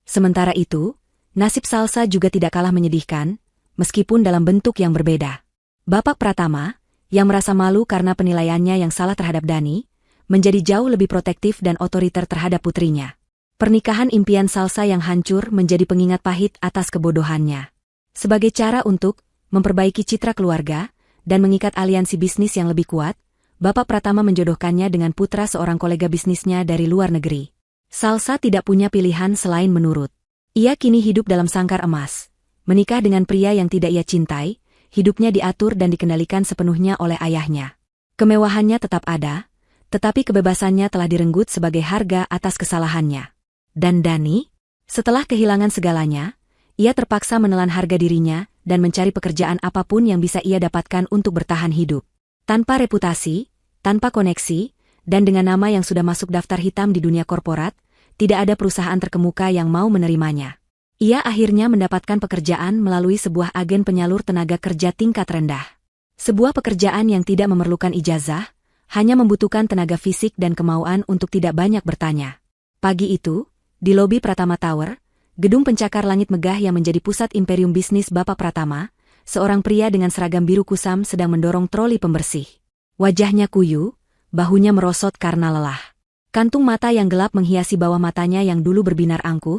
Sementara itu, nasib Salsa juga tidak kalah menyedihkan, meskipun dalam bentuk yang berbeda. Bapak Pratama, yang merasa malu karena penilaiannya yang salah terhadap Dani, menjadi jauh lebih protektif dan otoriter terhadap putrinya. Pernikahan impian Salsa yang hancur menjadi pengingat pahit atas kebodohannya. Sebagai cara untuk memperbaiki citra keluarga dan mengikat aliansi bisnis yang lebih kuat, Bapak Pratama menjodohkannya dengan putra seorang kolega bisnisnya dari luar negeri. Salsa tidak punya pilihan selain menurut. Ia kini hidup dalam sangkar emas. Menikah dengan pria yang tidak ia cintai, hidupnya diatur dan dikendalikan sepenuhnya oleh ayahnya. Kemewahannya tetap ada, tetapi kebebasannya telah direnggut sebagai harga atas kesalahannya. Dan Dani? Setelah kehilangan segalanya, ia terpaksa menelan harga dirinya dan mencari pekerjaan apapun yang bisa ia dapatkan untuk bertahan hidup. Tanpa reputasi, tanpa koneksi, dan dengan nama yang sudah masuk daftar hitam di dunia korporat, tidak ada perusahaan terkemuka yang mau menerimanya. Ia akhirnya mendapatkan pekerjaan melalui sebuah agen penyalur tenaga kerja tingkat rendah. Sebuah pekerjaan yang tidak memerlukan ijazah, hanya membutuhkan tenaga fisik dan kemauan untuk tidak banyak bertanya. Pagi itu, di lobi Pratama Tower, gedung pencakar langit megah yang menjadi pusat imperium bisnis Bapak Pratama, seorang pria dengan seragam biru kusam sedang mendorong troli pembersih. Wajahnya kuyu, bahunya merosot karena lelah. Kantung mata yang gelap menghiasi bawah matanya yang dulu berbinar angkuh,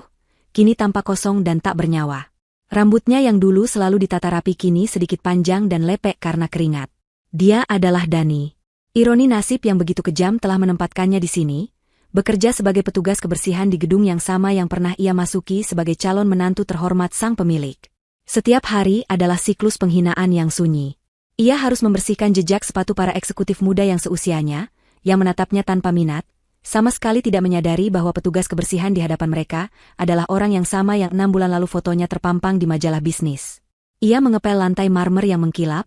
kini tampak kosong dan tak bernyawa. Rambutnya yang dulu selalu ditata rapi kini sedikit panjang dan lepek karena keringat. Dia adalah Dani. Ironi nasib yang begitu kejam telah menempatkannya di sini, bekerja sebagai petugas kebersihan di gedung yang sama yang pernah ia masuki sebagai calon menantu terhormat sang pemilik. Setiap hari adalah siklus penghinaan yang sunyi. Ia harus membersihkan jejak sepatu para eksekutif muda yang seusianya, yang menatapnya tanpa minat, sama sekali tidak menyadari bahwa petugas kebersihan di hadapan mereka adalah orang yang sama yang 6 bulan lalu fotonya terpampang di majalah bisnis. Ia mengepel lantai marmer yang mengkilap,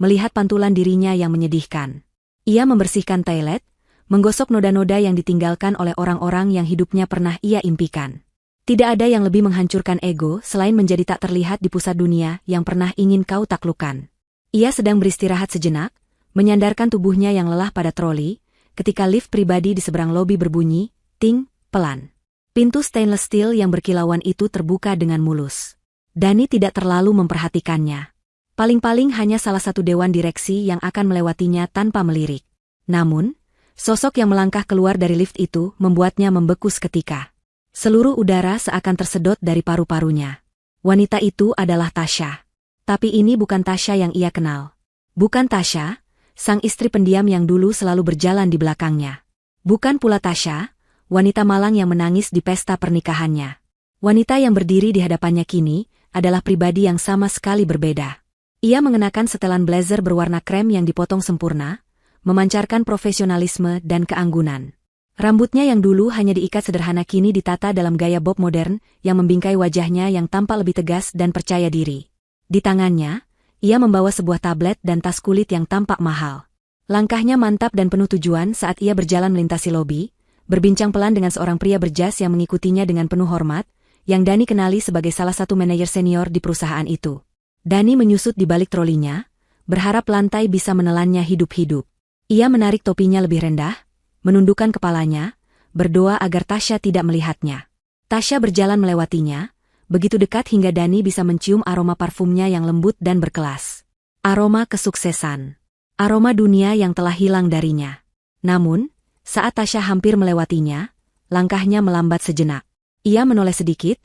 melihat pantulan dirinya yang menyedihkan. Ia membersihkan toilet, menggosok noda-noda yang ditinggalkan oleh orang-orang yang hidupnya pernah ia impikan. Tidak ada yang lebih menghancurkan ego selain menjadi tak terlihat di pusat dunia yang pernah ingin kau taklukkan. Ia sedang beristirahat sejenak, menyandarkan tubuhnya yang lelah pada troli, ketika lift pribadi di seberang lobi berbunyi, ting, pelan. Pintu stainless steel yang berkilauan itu terbuka dengan mulus. Dani tidak terlalu memperhatikannya. Paling-paling hanya salah satu dewan direksi yang akan melewatinya tanpa melirik. Namun, sosok yang melangkah keluar dari lift itu membuatnya membeku seketika. Seluruh udara seakan tersedot dari paru-parunya. Wanita itu adalah Tasha. Tapi ini bukan Tasha yang ia kenal. Bukan Tasha, sang istri pendiam yang dulu selalu berjalan di belakangnya. Bukan pula Tasha, wanita malang yang menangis di pesta pernikahannya. Wanita yang berdiri di hadapannya kini adalah pribadi yang sama sekali berbeda. Ia mengenakan setelan blazer berwarna krem yang dipotong sempurna, memancarkan profesionalisme dan keanggunan. Rambutnya yang dulu hanya diikat sederhana kini ditata dalam gaya bob modern yang membingkai wajahnya yang tampak lebih tegas dan percaya diri. Di tangannya, ia membawa sebuah tablet dan tas kulit yang tampak mahal. Langkahnya mantap dan penuh tujuan saat ia berjalan melintasi lobi, berbincang pelan dengan seorang pria berjas yang mengikutinya dengan penuh hormat, yang Dani kenali sebagai salah satu manajer senior di perusahaan itu. Dani menyusut di balik trolinya, berharap lantai bisa menelannya hidup-hidup. Ia menarik topinya lebih rendah, menundukkan kepalanya, berdoa agar Tasha tidak melihatnya. Tasha berjalan melewatinya, begitu dekat hingga Dani bisa mencium aroma parfumnya yang lembut dan berkelas. Aroma kesuksesan. Aroma dunia yang telah hilang darinya. Namun, saat Tasha hampir melewatinya, langkahnya melambat sejenak. Ia menoleh sedikit,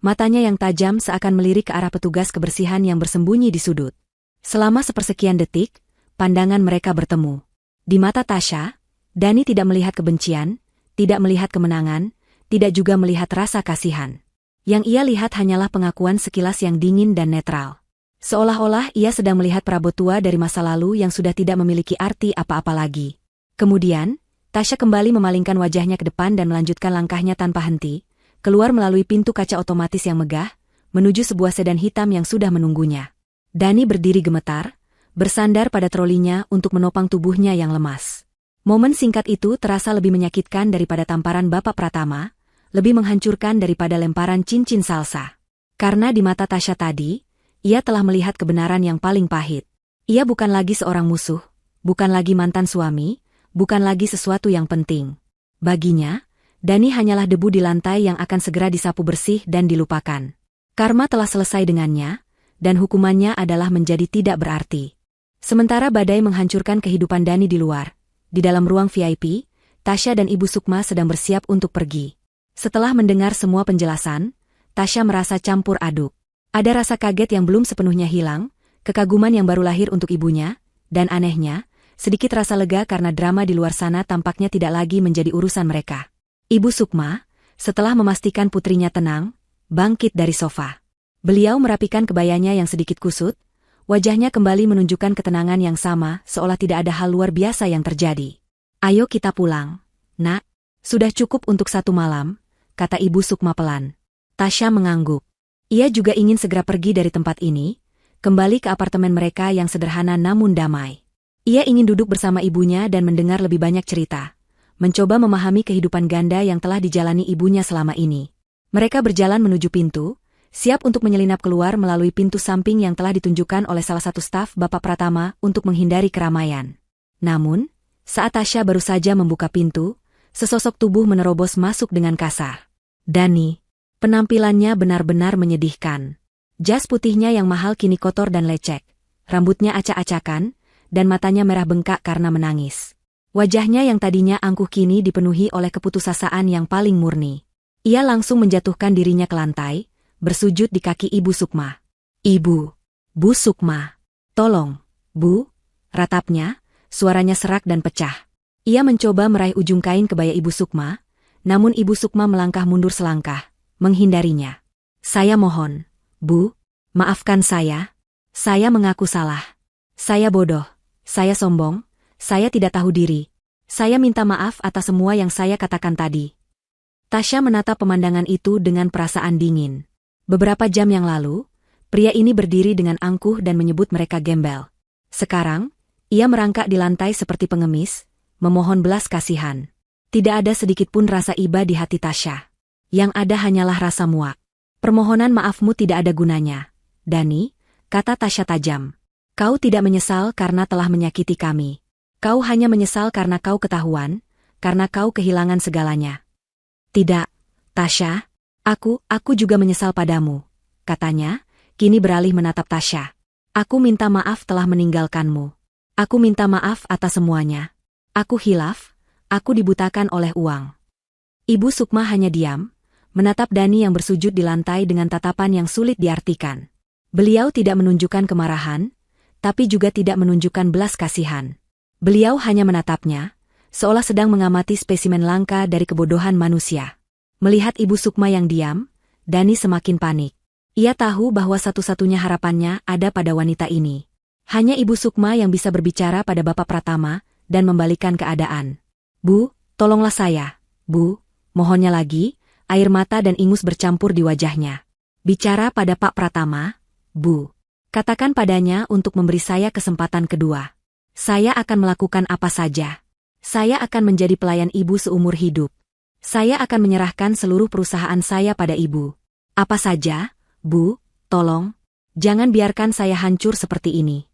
matanya yang tajam seakan melirik ke arah petugas kebersihan yang bersembunyi di sudut. Selama sepersekian detik, pandangan mereka bertemu. Di mata Tasha, Dani tidak melihat kebencian, tidak melihat kemenangan, tidak juga melihat rasa kasihan. Yang ia lihat hanyalah pengakuan sekilas yang dingin dan netral. Seolah-olah ia sedang melihat perabot tua dari masa lalu yang sudah tidak memiliki arti apa-apa lagi. Kemudian, Tasha kembali memalingkan wajahnya ke depan dan melanjutkan langkahnya tanpa henti, keluar melalui pintu kaca otomatis yang megah, menuju sebuah sedan hitam yang sudah menunggunya. Dani berdiri gemetar, bersandar pada trolinya untuk menopang tubuhnya yang lemas. Momen singkat itu terasa lebih menyakitkan daripada tamparan Bapak Pratama, lebih menghancurkan daripada lemparan cincin Salsa. Karena di mata Tasha tadi, ia telah melihat kebenaran yang paling pahit. Ia bukan lagi seorang musuh, bukan lagi mantan suami, bukan lagi sesuatu yang penting. Baginya, Dani hanyalah debu di lantai yang akan segera disapu bersih dan dilupakan. Karma telah selesai dengannya, dan hukumannya adalah menjadi tidak berarti. Sementara badai menghancurkan kehidupan Dani di luar, di dalam ruang VIP, Tasha dan Ibu Sukma sedang bersiap untuk pergi. Setelah mendengar semua penjelasan, Tasya merasa campur aduk. Ada rasa kaget yang belum sepenuhnya hilang, kekaguman yang baru lahir untuk ibunya, dan anehnya, sedikit rasa lega karena drama di luar sana tampaknya tidak lagi menjadi urusan mereka. Ibu Sukma, setelah memastikan putrinya tenang, bangkit dari sofa. Beliau merapikan kebayanya yang sedikit kusut, wajahnya kembali menunjukkan ketenangan yang sama seolah tidak ada hal luar biasa yang terjadi. Ayo kita pulang, Nak. Sudah cukup untuk 1 malam, kata Ibu Sukma pelan. Tasya mengangguk. Ia juga ingin segera pergi dari tempat ini, kembali ke apartemen mereka yang sederhana namun damai. Ia ingin duduk bersama ibunya dan mendengar lebih banyak cerita, mencoba memahami kehidupan ganda yang telah dijalani ibunya selama ini. Mereka berjalan menuju pintu, siap untuk menyelinap keluar melalui pintu samping yang telah ditunjukkan oleh salah satu staf Bapak Pratama untuk menghindari keramaian. Namun, saat Tasya baru saja membuka pintu, sesosok tubuh menerobos masuk dengan kasar. Dani. Penampilannya benar-benar menyedihkan. Jas putihnya yang mahal kini kotor dan lecek, rambutnya acak-acakan, dan matanya merah bengkak karena menangis. Wajahnya yang tadinya angkuh kini dipenuhi oleh keputusasaan yang paling murni. Ia langsung menjatuhkan dirinya ke lantai, bersujud di kaki Ibu Sukma. Ibu. Bu Sukma. Tolong, Bu. Ratapnya, suaranya serak dan pecah. Ia mencoba meraih ujung kain kebaya Ibu Sukma, namun Ibu Sukma melangkah mundur selangkah, menghindarinya. Saya mohon, Bu, maafkan saya. Saya mengaku salah. Saya bodoh. Saya sombong, saya tidak tahu diri. Saya minta maaf atas semua yang saya katakan tadi. Tasya menatap pemandangan itu dengan perasaan dingin. Beberapa jam yang lalu, pria ini berdiri dengan angkuh dan menyebut mereka gembel. Sekarang, ia merangkak di lantai seperti pengemis, memohon belas kasihan. Tidak ada sedikit pun rasa iba di hati Tasya. Yang ada hanyalah rasa muak. Permohonan maafmu tidak ada gunanya, Dani, kata Tasya tajam. Kau tidak menyesal karena telah menyakiti kami. Kau hanya menyesal karena kau ketahuan, karena kau kehilangan segalanya. Tidak, Tasya. Aku juga menyesal padamu, katanya, kini beralih menatap Tasya. Aku minta maaf telah meninggalkanmu. Aku minta maaf atas semuanya. Aku hilaf, aku dibutakan oleh uang. Ibu Sukma hanya diam, menatap Dani yang bersujud di lantai dengan tatapan yang sulit diartikan. Beliau tidak menunjukkan kemarahan, tapi juga tidak menunjukkan belas kasihan. Beliau hanya menatapnya, seolah sedang mengamati spesimen langka dari kebodohan manusia. Melihat Ibu Sukma yang diam, Dani semakin panik. Ia tahu bahwa satu-satunya harapannya ada pada wanita ini. Hanya Ibu Sukma yang bisa berbicara pada Bapak Pratama dan membalikkan keadaan. Bu, tolonglah saya. Bu, mohonnya lagi, air mata dan ingus bercampur di wajahnya. Bicara pada Pak Pratama, Bu. Katakan padanya untuk memberi saya kesempatan kedua. Saya akan melakukan apa saja. Saya akan menjadi pelayan ibu seumur hidup. Saya akan menyerahkan seluruh perusahaan saya pada ibu. Apa saja, Bu, tolong. Jangan biarkan saya hancur seperti ini.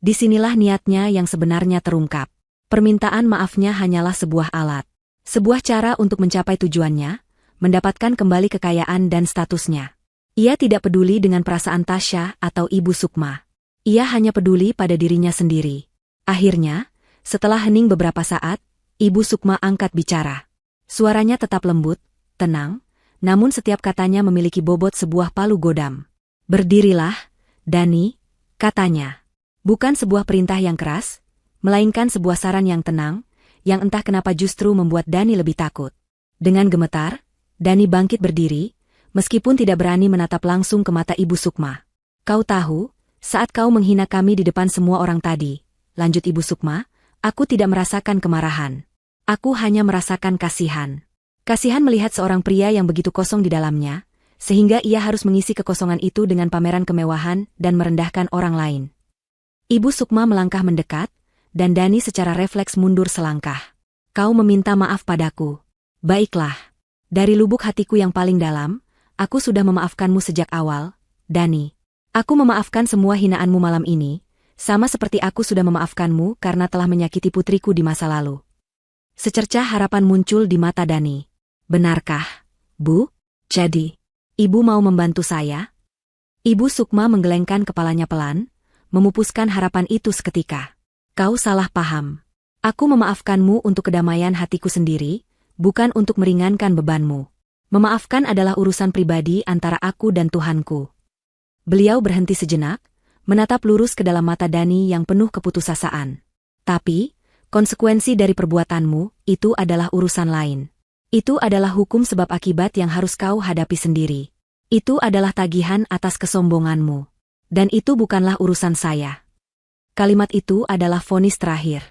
Disinilah niatnya yang sebenarnya terungkap. Permintaan maafnya hanyalah sebuah alat. Sebuah cara untuk mencapai tujuannya, mendapatkan kembali kekayaan dan statusnya. Ia tidak peduli dengan perasaan Tasya atau Ibu Sukma. Ia hanya peduli pada dirinya sendiri. Akhirnya, setelah hening beberapa saat, Ibu Sukma angkat bicara. Suaranya tetap lembut, tenang, namun setiap katanya memiliki bobot sebuah palu godam. Berdirilah, Dani, katanya. Bukan sebuah perintah yang keras, melainkan sebuah saran yang tenang, yang entah kenapa justru membuat Dani lebih takut. Dengan gemetar, Dani bangkit berdiri, meskipun tidak berani menatap langsung ke mata Ibu Sukma. Kau tahu, saat kau menghina kami di depan semua orang tadi, lanjut Ibu Sukma, aku tidak merasakan kemarahan. Aku hanya merasakan kasihan. Kasihan melihat seorang pria yang begitu kosong di dalamnya, sehingga ia harus mengisi kekosongan itu dengan pameran kemewahan dan merendahkan orang lain. Ibu Sukma melangkah mendekat, dan Dani secara refleks mundur selangkah. Kau meminta maaf padaku. Baiklah. Dari lubuk hatiku yang paling dalam, aku sudah memaafkanmu sejak awal, Dani. Aku memaafkan semua hinaanmu malam ini, sama seperti aku sudah memaafkanmu karena telah menyakiti putriku di masa lalu. Secercah harapan muncul di mata Dani. Benarkah, Bu? Jadi, Ibu mau membantu saya? Ibu Sukma menggelengkan kepalanya pelan, memupuskan harapan itu seketika. Kau salah paham. Aku memaafkanmu untuk kedamaian hatiku sendiri, bukan untuk meringankan bebanmu. Memaafkan adalah urusan pribadi antara aku dan Tuhanku. Beliau berhenti sejenak, menatap lurus ke dalam mata Dani yang penuh keputusasaan. Tapi, konsekuensi dari perbuatanmu, itu adalah urusan lain. Itu adalah hukum sebab akibat yang harus kau hadapi sendiri. Itu adalah tagihan atas kesombonganmu. Dan itu bukanlah urusan saya. Kalimat itu adalah vonis terakhir.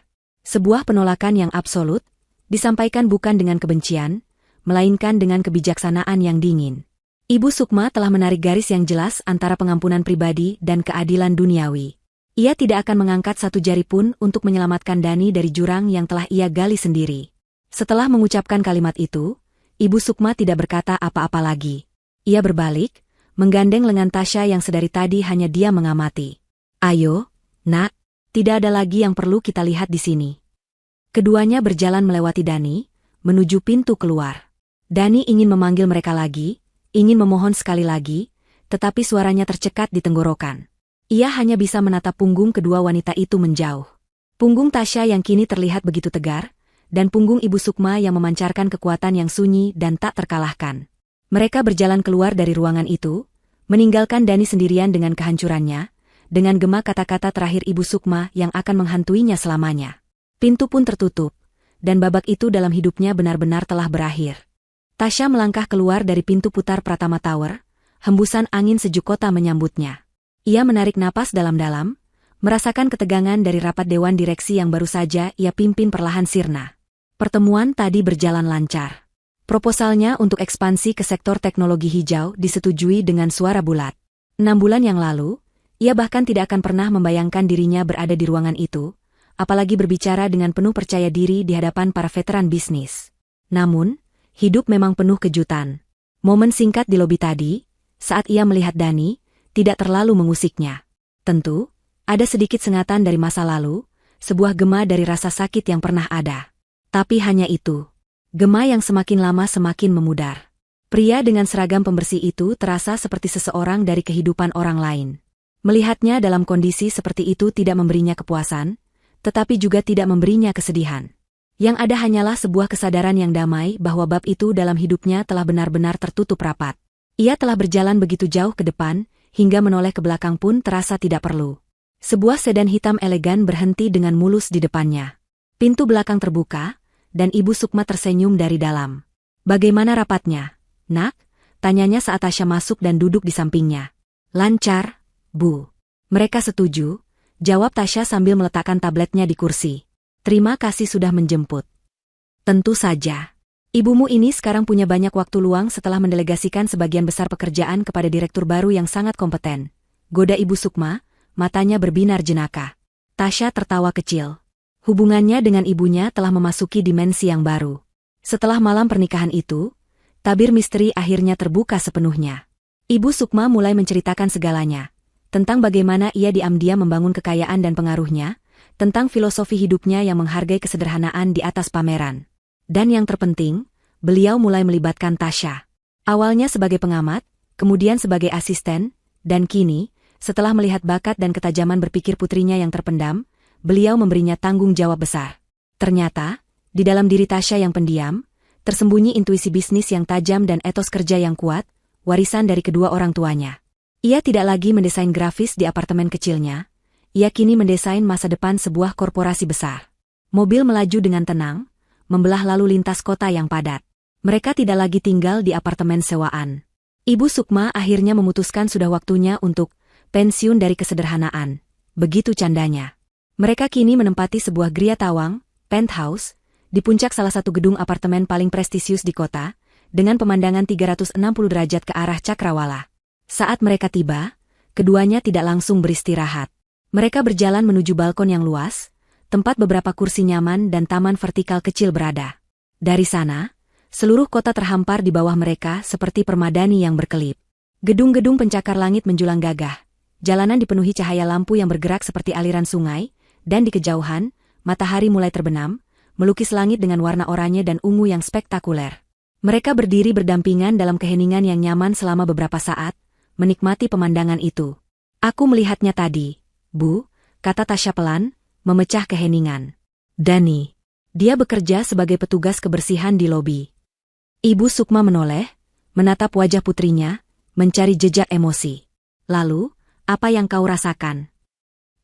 Sebuah penolakan yang absolut, disampaikan bukan dengan kebencian, melainkan dengan kebijaksanaan yang dingin. Ibu Sukma telah menarik garis yang jelas antara pengampunan pribadi dan keadilan duniawi. Ia tidak akan mengangkat satu jari pun untuk menyelamatkan Dani dari jurang yang telah ia gali sendiri. Setelah mengucapkan kalimat itu, Ibu Sukma tidak berkata apa-apa lagi. Ia berbalik, menggandeng lengan Tasya yang sedari tadi hanya dia mengamati. Ayo, nak, tidak ada lagi yang perlu kita lihat di sini. Keduanya berjalan melewati Dani, menuju pintu keluar. Dani ingin memanggil mereka lagi, ingin memohon sekali lagi, tetapi suaranya tercekat di tenggorokan. Ia hanya bisa menatap punggung kedua wanita itu menjauh. Punggung Tasya yang kini terlihat begitu tegar, dan punggung Ibu Sukma yang memancarkan kekuatan yang sunyi dan tak terkalahkan. Mereka berjalan keluar dari ruangan itu, meninggalkan Dani sendirian dengan kehancurannya, dengan gema kata-kata terakhir Ibu Sukma yang akan menghantuinya selamanya. Pintu pun tertutup, dan babak itu dalam hidupnya benar-benar telah berakhir. Tasya melangkah keluar dari pintu putar Pratama Tower, hembusan angin sejuk kota menyambutnya. Ia menarik napas dalam-dalam, merasakan ketegangan dari rapat dewan direksi yang baru saja ia pimpin perlahan sirna. Pertemuan tadi berjalan lancar. Proposalnya untuk ekspansi ke sektor teknologi hijau disetujui dengan suara bulat. 6 bulan yang lalu, ia bahkan tidak akan pernah membayangkan dirinya berada di ruangan itu, apalagi berbicara dengan penuh percaya diri di hadapan para veteran bisnis. Namun, hidup memang penuh kejutan. Momen singkat di lobi tadi, saat ia melihat Dani, tidak terlalu mengusiknya. Tentu, ada sedikit sengatan dari masa lalu, sebuah gema dari rasa sakit yang pernah ada. Tapi hanya itu. Gema yang semakin lama semakin memudar. Pria dengan seragam pembersih itu terasa seperti seseorang dari kehidupan orang lain. Melihatnya dalam kondisi seperti itu tidak memberinya kepuasan, tetapi juga tidak memberinya kesedihan. Yang ada hanyalah sebuah kesadaran yang damai bahwa bab itu dalam hidupnya telah benar-benar tertutup rapat. Ia telah berjalan begitu jauh ke depan, hingga menoleh ke belakang pun terasa tidak perlu. Sebuah sedan hitam elegan berhenti dengan mulus di depannya. Pintu belakang terbuka, dan Ibu Sukma tersenyum dari dalam. Bagaimana rapatnya, nak? Tanyanya saat Tasya masuk dan duduk di sampingnya. Lancar, Bu. Mereka setuju, jawab Tasya sambil meletakkan tabletnya di kursi. Terima kasih sudah menjemput. Tentu saja. Ibumu ini sekarang punya banyak waktu luang setelah mendelegasikan sebagian besar pekerjaan kepada direktur baru yang sangat kompeten. Goda Ibu Sukma, matanya berbinar jenaka. Tasya tertawa kecil. Hubungannya dengan ibunya telah memasuki dimensi yang baru. Setelah malam pernikahan itu, tabir misteri akhirnya terbuka sepenuhnya. Ibu Sukma mulai menceritakan segalanya. Tentang bagaimana ia diam-diam membangun kekayaan dan pengaruhnya, tentang filosofi hidupnya yang menghargai kesederhanaan di atas pameran. Dan yang terpenting, beliau mulai melibatkan Tasya. Awalnya sebagai pengamat, kemudian sebagai asisten, dan kini, setelah melihat bakat dan ketajaman berpikir putrinya yang terpendam, beliau memberinya tanggung jawab besar. Ternyata, di dalam diri Tasya yang pendiam, tersembunyi intuisi bisnis yang tajam dan etos kerja yang kuat, warisan dari kedua orang tuanya. Ia tidak lagi mendesain grafis di apartemen kecilnya, ia kini mendesain masa depan sebuah korporasi besar. Mobil melaju dengan tenang, membelah lalu lintas kota yang padat. Mereka tidak lagi tinggal di apartemen sewaan. Ibu Sukma akhirnya memutuskan sudah waktunya untuk pensiun dari kesederhanaan. Begitu candanya. Mereka kini menempati sebuah gria tawang, penthouse, di puncak salah satu gedung apartemen paling prestisius di kota, dengan pemandangan 360 derajat ke arah Cakrawala. Saat mereka tiba, keduanya tidak langsung beristirahat. Mereka berjalan menuju balkon yang luas, tempat beberapa kursi nyaman dan taman vertikal kecil berada. Dari sana, seluruh kota terhampar di bawah mereka seperti permadani yang berkelip. Gedung-gedung pencakar langit menjulang gagah, jalanan dipenuhi cahaya lampu yang bergerak seperti aliran sungai, dan di kejauhan, matahari mulai terbenam, melukis langit dengan warna oranye dan ungu yang spektakuler. Mereka berdiri berdampingan dalam keheningan yang nyaman selama beberapa saat, menikmati pemandangan itu. Aku melihatnya tadi, Bu, kata Tasya pelan, memecah keheningan. Dani. Dia bekerja sebagai petugas kebersihan di lobi. Ibu Sukma menoleh, menatap wajah putrinya, mencari jejak emosi. Lalu, apa yang kau rasakan?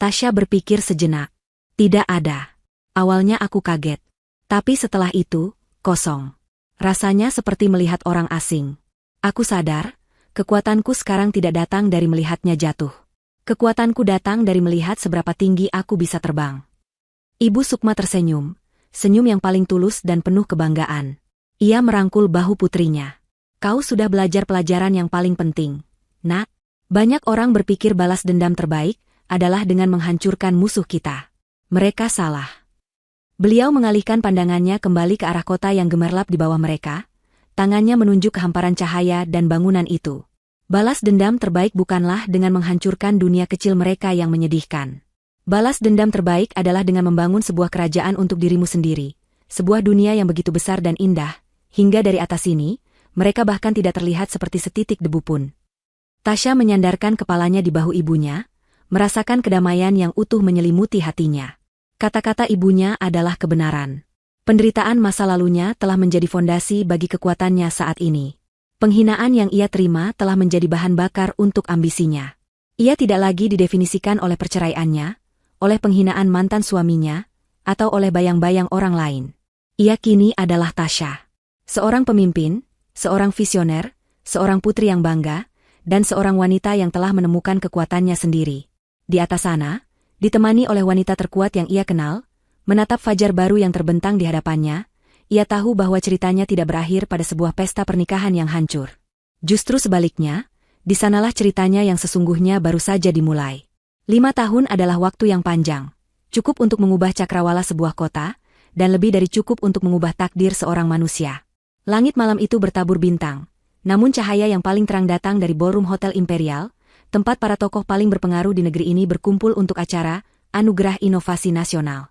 Tasya berpikir sejenak. Tidak ada. Awalnya aku kaget. Tapi setelah itu, kosong. Rasanya seperti melihat orang asing. Aku sadar, kekuatanku sekarang tidak datang dari melihatnya jatuh. Kekuatanku datang dari melihat seberapa tinggi aku bisa terbang. Ibu Sukma tersenyum, senyum yang paling tulus dan penuh kebanggaan. Ia merangkul bahu putrinya. Kau sudah belajar pelajaran yang paling penting, Nak. Banyak orang berpikir balas dendam terbaik adalah dengan menghancurkan musuh kita. Mereka salah. Beliau mengalihkan pandangannya kembali ke arah kota yang gemerlap di bawah mereka. Tangannya menunjuk ke hamparan cahaya dan bangunan itu. Balas dendam terbaik bukanlah dengan menghancurkan dunia kecil mereka yang menyedihkan. Balas dendam terbaik adalah dengan membangun sebuah kerajaan untuk dirimu sendiri. Sebuah dunia yang begitu besar dan indah, hingga dari atas sini, mereka bahkan tidak terlihat seperti setitik debu pun. Tasya menyandarkan kepalanya di bahu ibunya, merasakan kedamaian yang utuh menyelimuti hatinya. Kata-kata ibunya adalah kebenaran. Penderitaan masa lalunya telah menjadi fondasi bagi kekuatannya saat ini. Penghinaan yang ia terima telah menjadi bahan bakar untuk ambisinya. Ia tidak lagi didefinisikan oleh perceraiannya, oleh penghinaan mantan suaminya, atau oleh bayang-bayang orang lain. Ia kini adalah Tasya. Seorang pemimpin, seorang visioner, seorang putri yang bangga, dan seorang wanita yang telah menemukan kekuatannya sendiri. Di atas sana, ditemani oleh wanita terkuat yang ia kenal, menatap fajar baru yang terbentang di hadapannya, ia tahu bahwa ceritanya tidak berakhir pada sebuah pesta pernikahan yang hancur. Justru sebaliknya, di sanalah ceritanya yang sesungguhnya baru saja dimulai. 5 tahun adalah waktu yang panjang, cukup untuk mengubah cakrawala sebuah kota, dan lebih dari cukup untuk mengubah takdir seorang manusia. Langit malam itu bertabur bintang, namun cahaya yang paling terang datang dari ballroom Hotel Imperial, tempat para tokoh paling berpengaruh di negeri ini berkumpul untuk acara Anugerah Inovasi Nasional.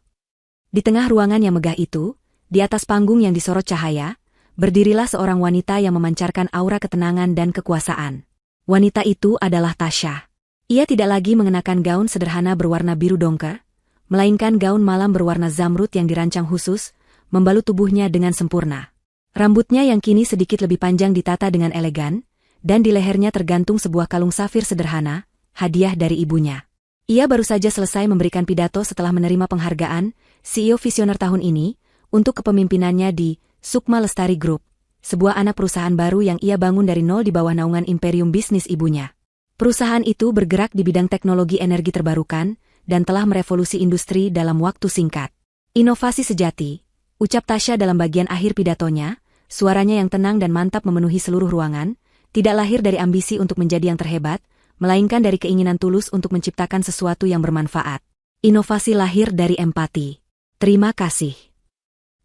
Di tengah ruangan yang megah itu, di atas panggung yang disorot cahaya, berdirilah seorang wanita yang memancarkan aura ketenangan dan kekuasaan. Wanita itu adalah Tasya. Ia tidak lagi mengenakan gaun sederhana berwarna biru dongker, melainkan gaun malam berwarna zamrud yang dirancang khusus, membalut tubuhnya dengan sempurna. Rambutnya yang kini sedikit lebih panjang ditata dengan elegan, dan di lehernya tergantung sebuah kalung safir sederhana, hadiah dari ibunya. Ia baru saja selesai memberikan pidato setelah menerima penghargaan CEO Visioner tahun ini untuk kepemimpinannya di Sukma Lestari Group, sebuah anak perusahaan baru yang ia bangun dari nol di bawah naungan imperium bisnis ibunya. Perusahaan itu bergerak di bidang teknologi energi terbarukan dan telah merevolusi industri dalam waktu singkat. Inovasi sejati, ucap Tasya dalam bagian akhir pidatonya, suaranya yang tenang dan mantap memenuhi seluruh ruangan, tidak lahir dari ambisi untuk menjadi yang terhebat, melainkan dari keinginan tulus untuk menciptakan sesuatu yang bermanfaat. Inovasi lahir dari empati. Terima kasih.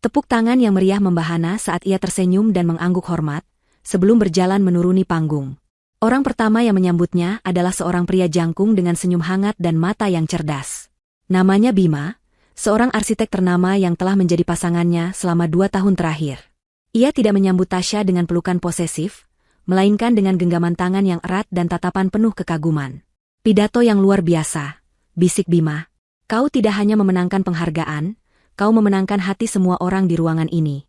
Tepuk tangan yang meriah membahana saat ia tersenyum dan mengangguk hormat, sebelum berjalan menuruni panggung. Orang pertama yang menyambutnya adalah seorang pria jangkung dengan senyum hangat dan mata yang cerdas. Namanya Bima, seorang arsitek ternama yang telah menjadi pasangannya selama 2 tahun terakhir. Ia tidak menyambut Tasya dengan pelukan posesif, melainkan dengan genggaman tangan yang erat dan tatapan penuh kekaguman. Pidato yang luar biasa, bisik Bima. Kau tidak hanya memenangkan penghargaan, kau memenangkan hati semua orang di ruangan ini.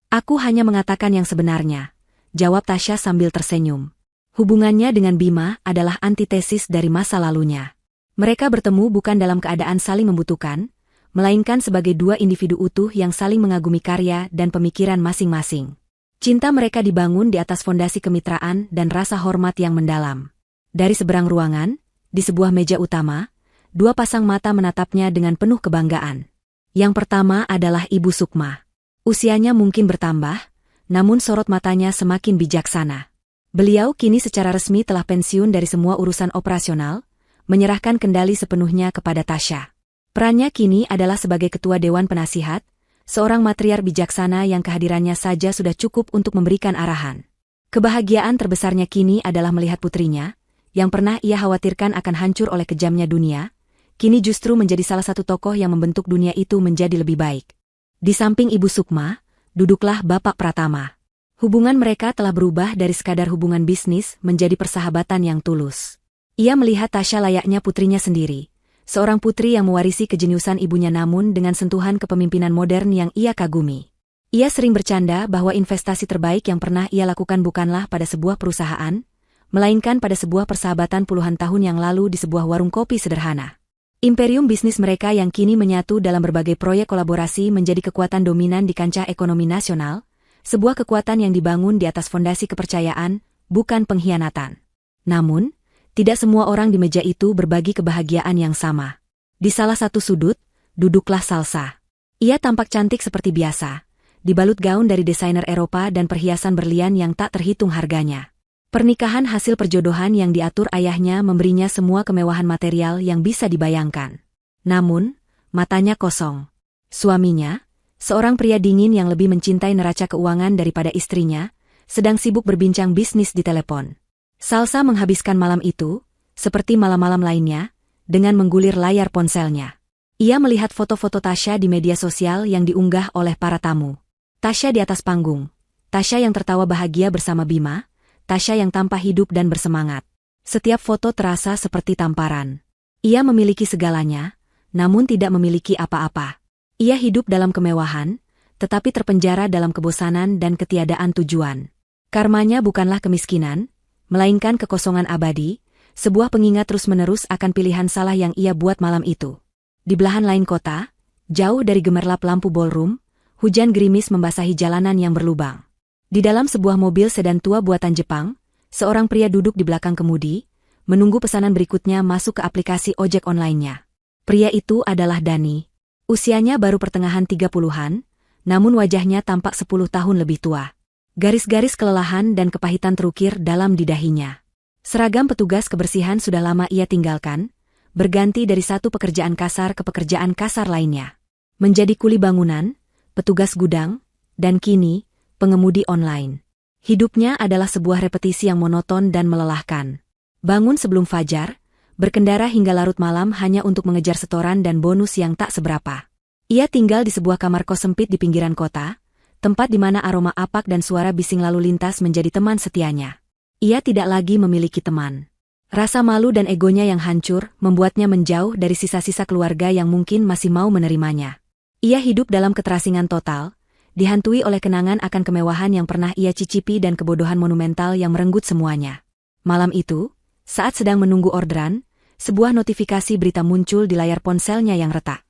Aku hanya mengatakan yang sebenarnya, jawab Tasya sambil tersenyum. Hubungannya dengan Bima adalah antitesis dari masa lalunya. Mereka bertemu bukan dalam keadaan saling membutuhkan, melainkan sebagai 2 individu utuh yang saling mengagumi karya dan pemikiran masing-masing. Cinta mereka dibangun di atas fondasi kemitraan dan rasa hormat yang mendalam. Dari seberang ruangan, di sebuah meja utama, 2 pasang mata menatapnya dengan penuh kebanggaan. Yang pertama adalah Ibu Sukma. Usianya mungkin bertambah, namun sorot matanya semakin bijaksana. Beliau kini secara resmi telah pensiun dari semua urusan operasional, menyerahkan kendali sepenuhnya kepada Tasya. Perannya kini adalah sebagai ketua Dewan Penasihat, seorang matriark bijaksana yang kehadirannya saja sudah cukup untuk memberikan arahan. Kebahagiaan terbesarnya kini adalah melihat putrinya, yang pernah ia khawatirkan akan hancur oleh kejamnya dunia, kini justru menjadi salah satu tokoh yang membentuk dunia itu menjadi lebih baik. Di samping Ibu Sukma, duduklah Bapak Pratama. Hubungan mereka telah berubah dari sekadar hubungan bisnis menjadi persahabatan yang tulus. Ia melihat Tasya layaknya putrinya sendiri, seorang putri yang mewarisi kejeniusan ibunya namun dengan sentuhan kepemimpinan modern yang ia kagumi. Ia sering bercanda bahwa investasi terbaik yang pernah ia lakukan bukanlah pada sebuah perusahaan, melainkan pada sebuah persahabatan puluhan tahun yang lalu di sebuah warung kopi sederhana. Imperium bisnis mereka yang kini menyatu dalam berbagai proyek kolaborasi menjadi kekuatan dominan di kancah ekonomi nasional, sebuah kekuatan yang dibangun di atas fondasi kepercayaan, bukan pengkhianatan. Namun, tidak semua orang di meja itu berbagi kebahagiaan yang sama. Di salah satu sudut, duduklah Salsa. Ia tampak cantik seperti biasa, dibalut gaun dari desainer Eropa dan perhiasan berlian yang tak terhitung harganya. Pernikahan hasil perjodohan yang diatur ayahnya memberinya semua kemewahan material yang bisa dibayangkan. Namun, matanya kosong. Suaminya, seorang pria dingin yang lebih mencintai neraca keuangan daripada istrinya, sedang sibuk berbincang bisnis di telepon. Salsa menghabiskan malam itu, seperti malam-malam lainnya, dengan menggulir layar ponselnya. Ia melihat foto-foto Tasya di media sosial yang diunggah oleh para tamu. Tasya di atas panggung, Tasya yang tertawa bahagia bersama Bima, Tasya yang tampak hidup dan bersemangat. Setiap foto terasa seperti tamparan. Ia memiliki segalanya, namun tidak memiliki apa-apa. Ia hidup dalam kemewahan, tetapi terpenjara dalam kebosanan dan ketiadaan tujuan. Karmanya bukanlah kemiskinan, melainkan kekosongan abadi, sebuah pengingat terus-menerus akan pilihan salah yang ia buat malam itu. Di belahan lain kota, jauh dari gemerlap lampu ballroom, hujan gerimis membasahi jalanan yang berlubang. Di dalam sebuah mobil sedan tua buatan Jepang, seorang pria duduk di belakang kemudi, menunggu pesanan berikutnya masuk ke aplikasi ojek online-nya. Pria itu adalah Dani. Usianya baru pertengahan 30-an, namun wajahnya tampak 10 tahun lebih tua. Garis-garis kelelahan dan kepahitan terukir dalam di dahinya. Seragam petugas kebersihan sudah lama ia tinggalkan, berganti dari satu pekerjaan kasar ke pekerjaan kasar lainnya. Menjadi kuli bangunan, petugas gudang, dan kini, pengemudi online. Hidupnya adalah sebuah repetisi yang monoton dan melelahkan. Bangun sebelum fajar, berkendara hingga larut malam hanya untuk mengejar setoran dan bonus yang tak seberapa. Ia tinggal di sebuah kamar kos sempit di pinggiran kota, tempat di mana aroma apak dan suara bising lalu lintas menjadi teman setianya. Ia tidak lagi memiliki teman. Rasa malu dan egonya yang hancur membuatnya menjauh dari sisa-sisa keluarga yang mungkin masih mau menerimanya. Ia hidup dalam keterasingan total, dihantui oleh kenangan akan kemewahan yang pernah ia cicipi dan kebodohan monumental yang merenggut semuanya. Malam itu, saat sedang menunggu orderan, sebuah notifikasi berita muncul di layar ponselnya yang retak.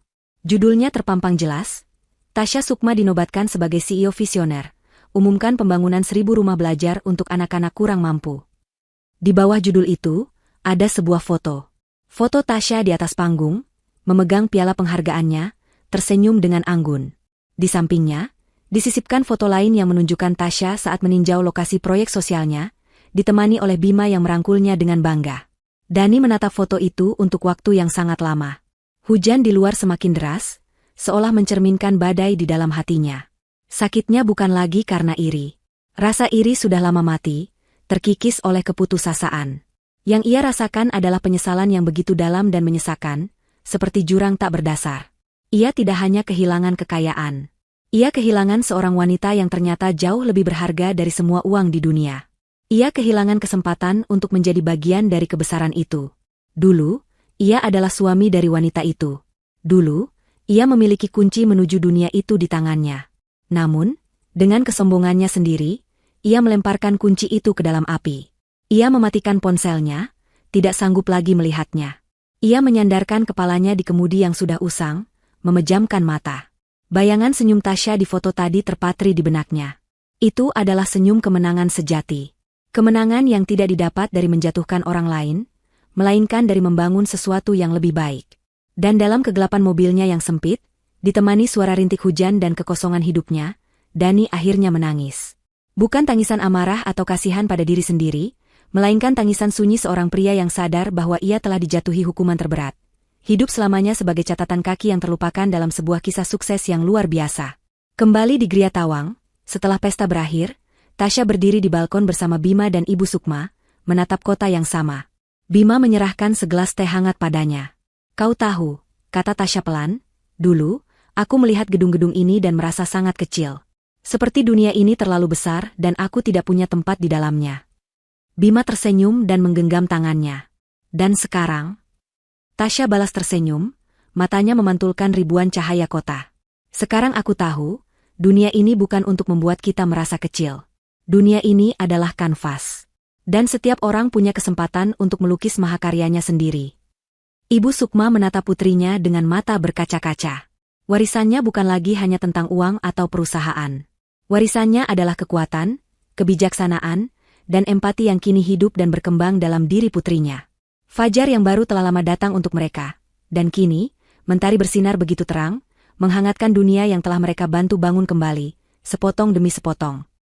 Judulnya terpampang jelas, Tasya Sukma dinobatkan sebagai CEO visioner, umumkan pembangunan 1000 rumah belajar untuk anak-anak kurang mampu. Di bawah judul itu, ada sebuah foto. Foto Tasya di atas panggung, memegang piala penghargaannya, tersenyum dengan anggun. Di sampingnya, disisipkan foto lain yang menunjukkan Tasya saat meninjau lokasi proyek sosialnya, ditemani oleh Bima yang merangkulnya dengan bangga. Dani menatap foto itu untuk waktu yang sangat lama. Hujan di luar semakin deras, seolah mencerminkan badai di dalam hatinya. Sakitnya bukan lagi karena iri. Rasa iri sudah lama mati, terkikis oleh keputusasaan. Yang ia rasakan adalah penyesalan yang begitu dalam dan menyesakan, seperti jurang tak berdasar. Ia tidak hanya kehilangan kekayaan. Ia kehilangan seorang wanita yang ternyata jauh lebih berharga dari semua uang di dunia. Ia kehilangan kesempatan untuk menjadi bagian dari kebesaran itu. Dulu, ia adalah suami dari wanita itu. Dulu, ia memiliki kunci menuju dunia itu di tangannya. Namun, dengan kesombongannya sendiri, ia melemparkan kunci itu ke dalam api. Ia mematikan ponselnya, tidak sanggup lagi melihatnya. Ia menyandarkan kepalanya di kemudi yang sudah usang, memejamkan mata. Bayangan senyum Tasya di foto tadi terpatri di benaknya. Itu adalah senyum kemenangan sejati. Kemenangan yang tidak didapat dari menjatuhkan orang lain, melainkan dari membangun sesuatu yang lebih baik. Dan dalam kegelapan mobilnya yang sempit, ditemani suara rintik hujan dan kekosongan hidupnya, Dani akhirnya menangis. Bukan tangisan amarah atau kasihan pada diri sendiri, melainkan tangisan sunyi seorang pria yang sadar bahwa ia telah dijatuhi hukuman terberat. Hidup selamanya sebagai catatan kaki yang terlupakan dalam sebuah kisah sukses yang luar biasa. Kembali di Gria Tawang, setelah pesta berakhir, Tasya berdiri di balkon bersama Bima dan Ibu Sukma, menatap kota yang sama. Bima menyerahkan segelas teh hangat padanya. Kau tahu, kata Tasya pelan, dulu, aku melihat gedung-gedung ini dan merasa sangat kecil. Seperti dunia ini terlalu besar dan aku tidak punya tempat di dalamnya. Bima tersenyum dan menggenggam tangannya. Dan sekarang? Tasya balas tersenyum, matanya memantulkan ribuan cahaya kota. Sekarang aku tahu, Dunia ini bukan untuk membuat kita merasa kecil. Dunia ini adalah kanvas. Dan setiap orang punya kesempatan untuk melukis mahakaryanya sendiri. Ibu Sukma menatap putrinya dengan mata berkaca-kaca. Warisannya bukan lagi hanya tentang uang atau perusahaan. Warisannya adalah kekuatan, kebijaksanaan, dan empati yang kini hidup dan berkembang dalam diri putrinya. Fajar yang baru telah lama datang untuk mereka. Dan kini, mentari bersinar begitu terang, menghangatkan dunia yang telah mereka bantu bangun kembali, sepotong demi sepotong.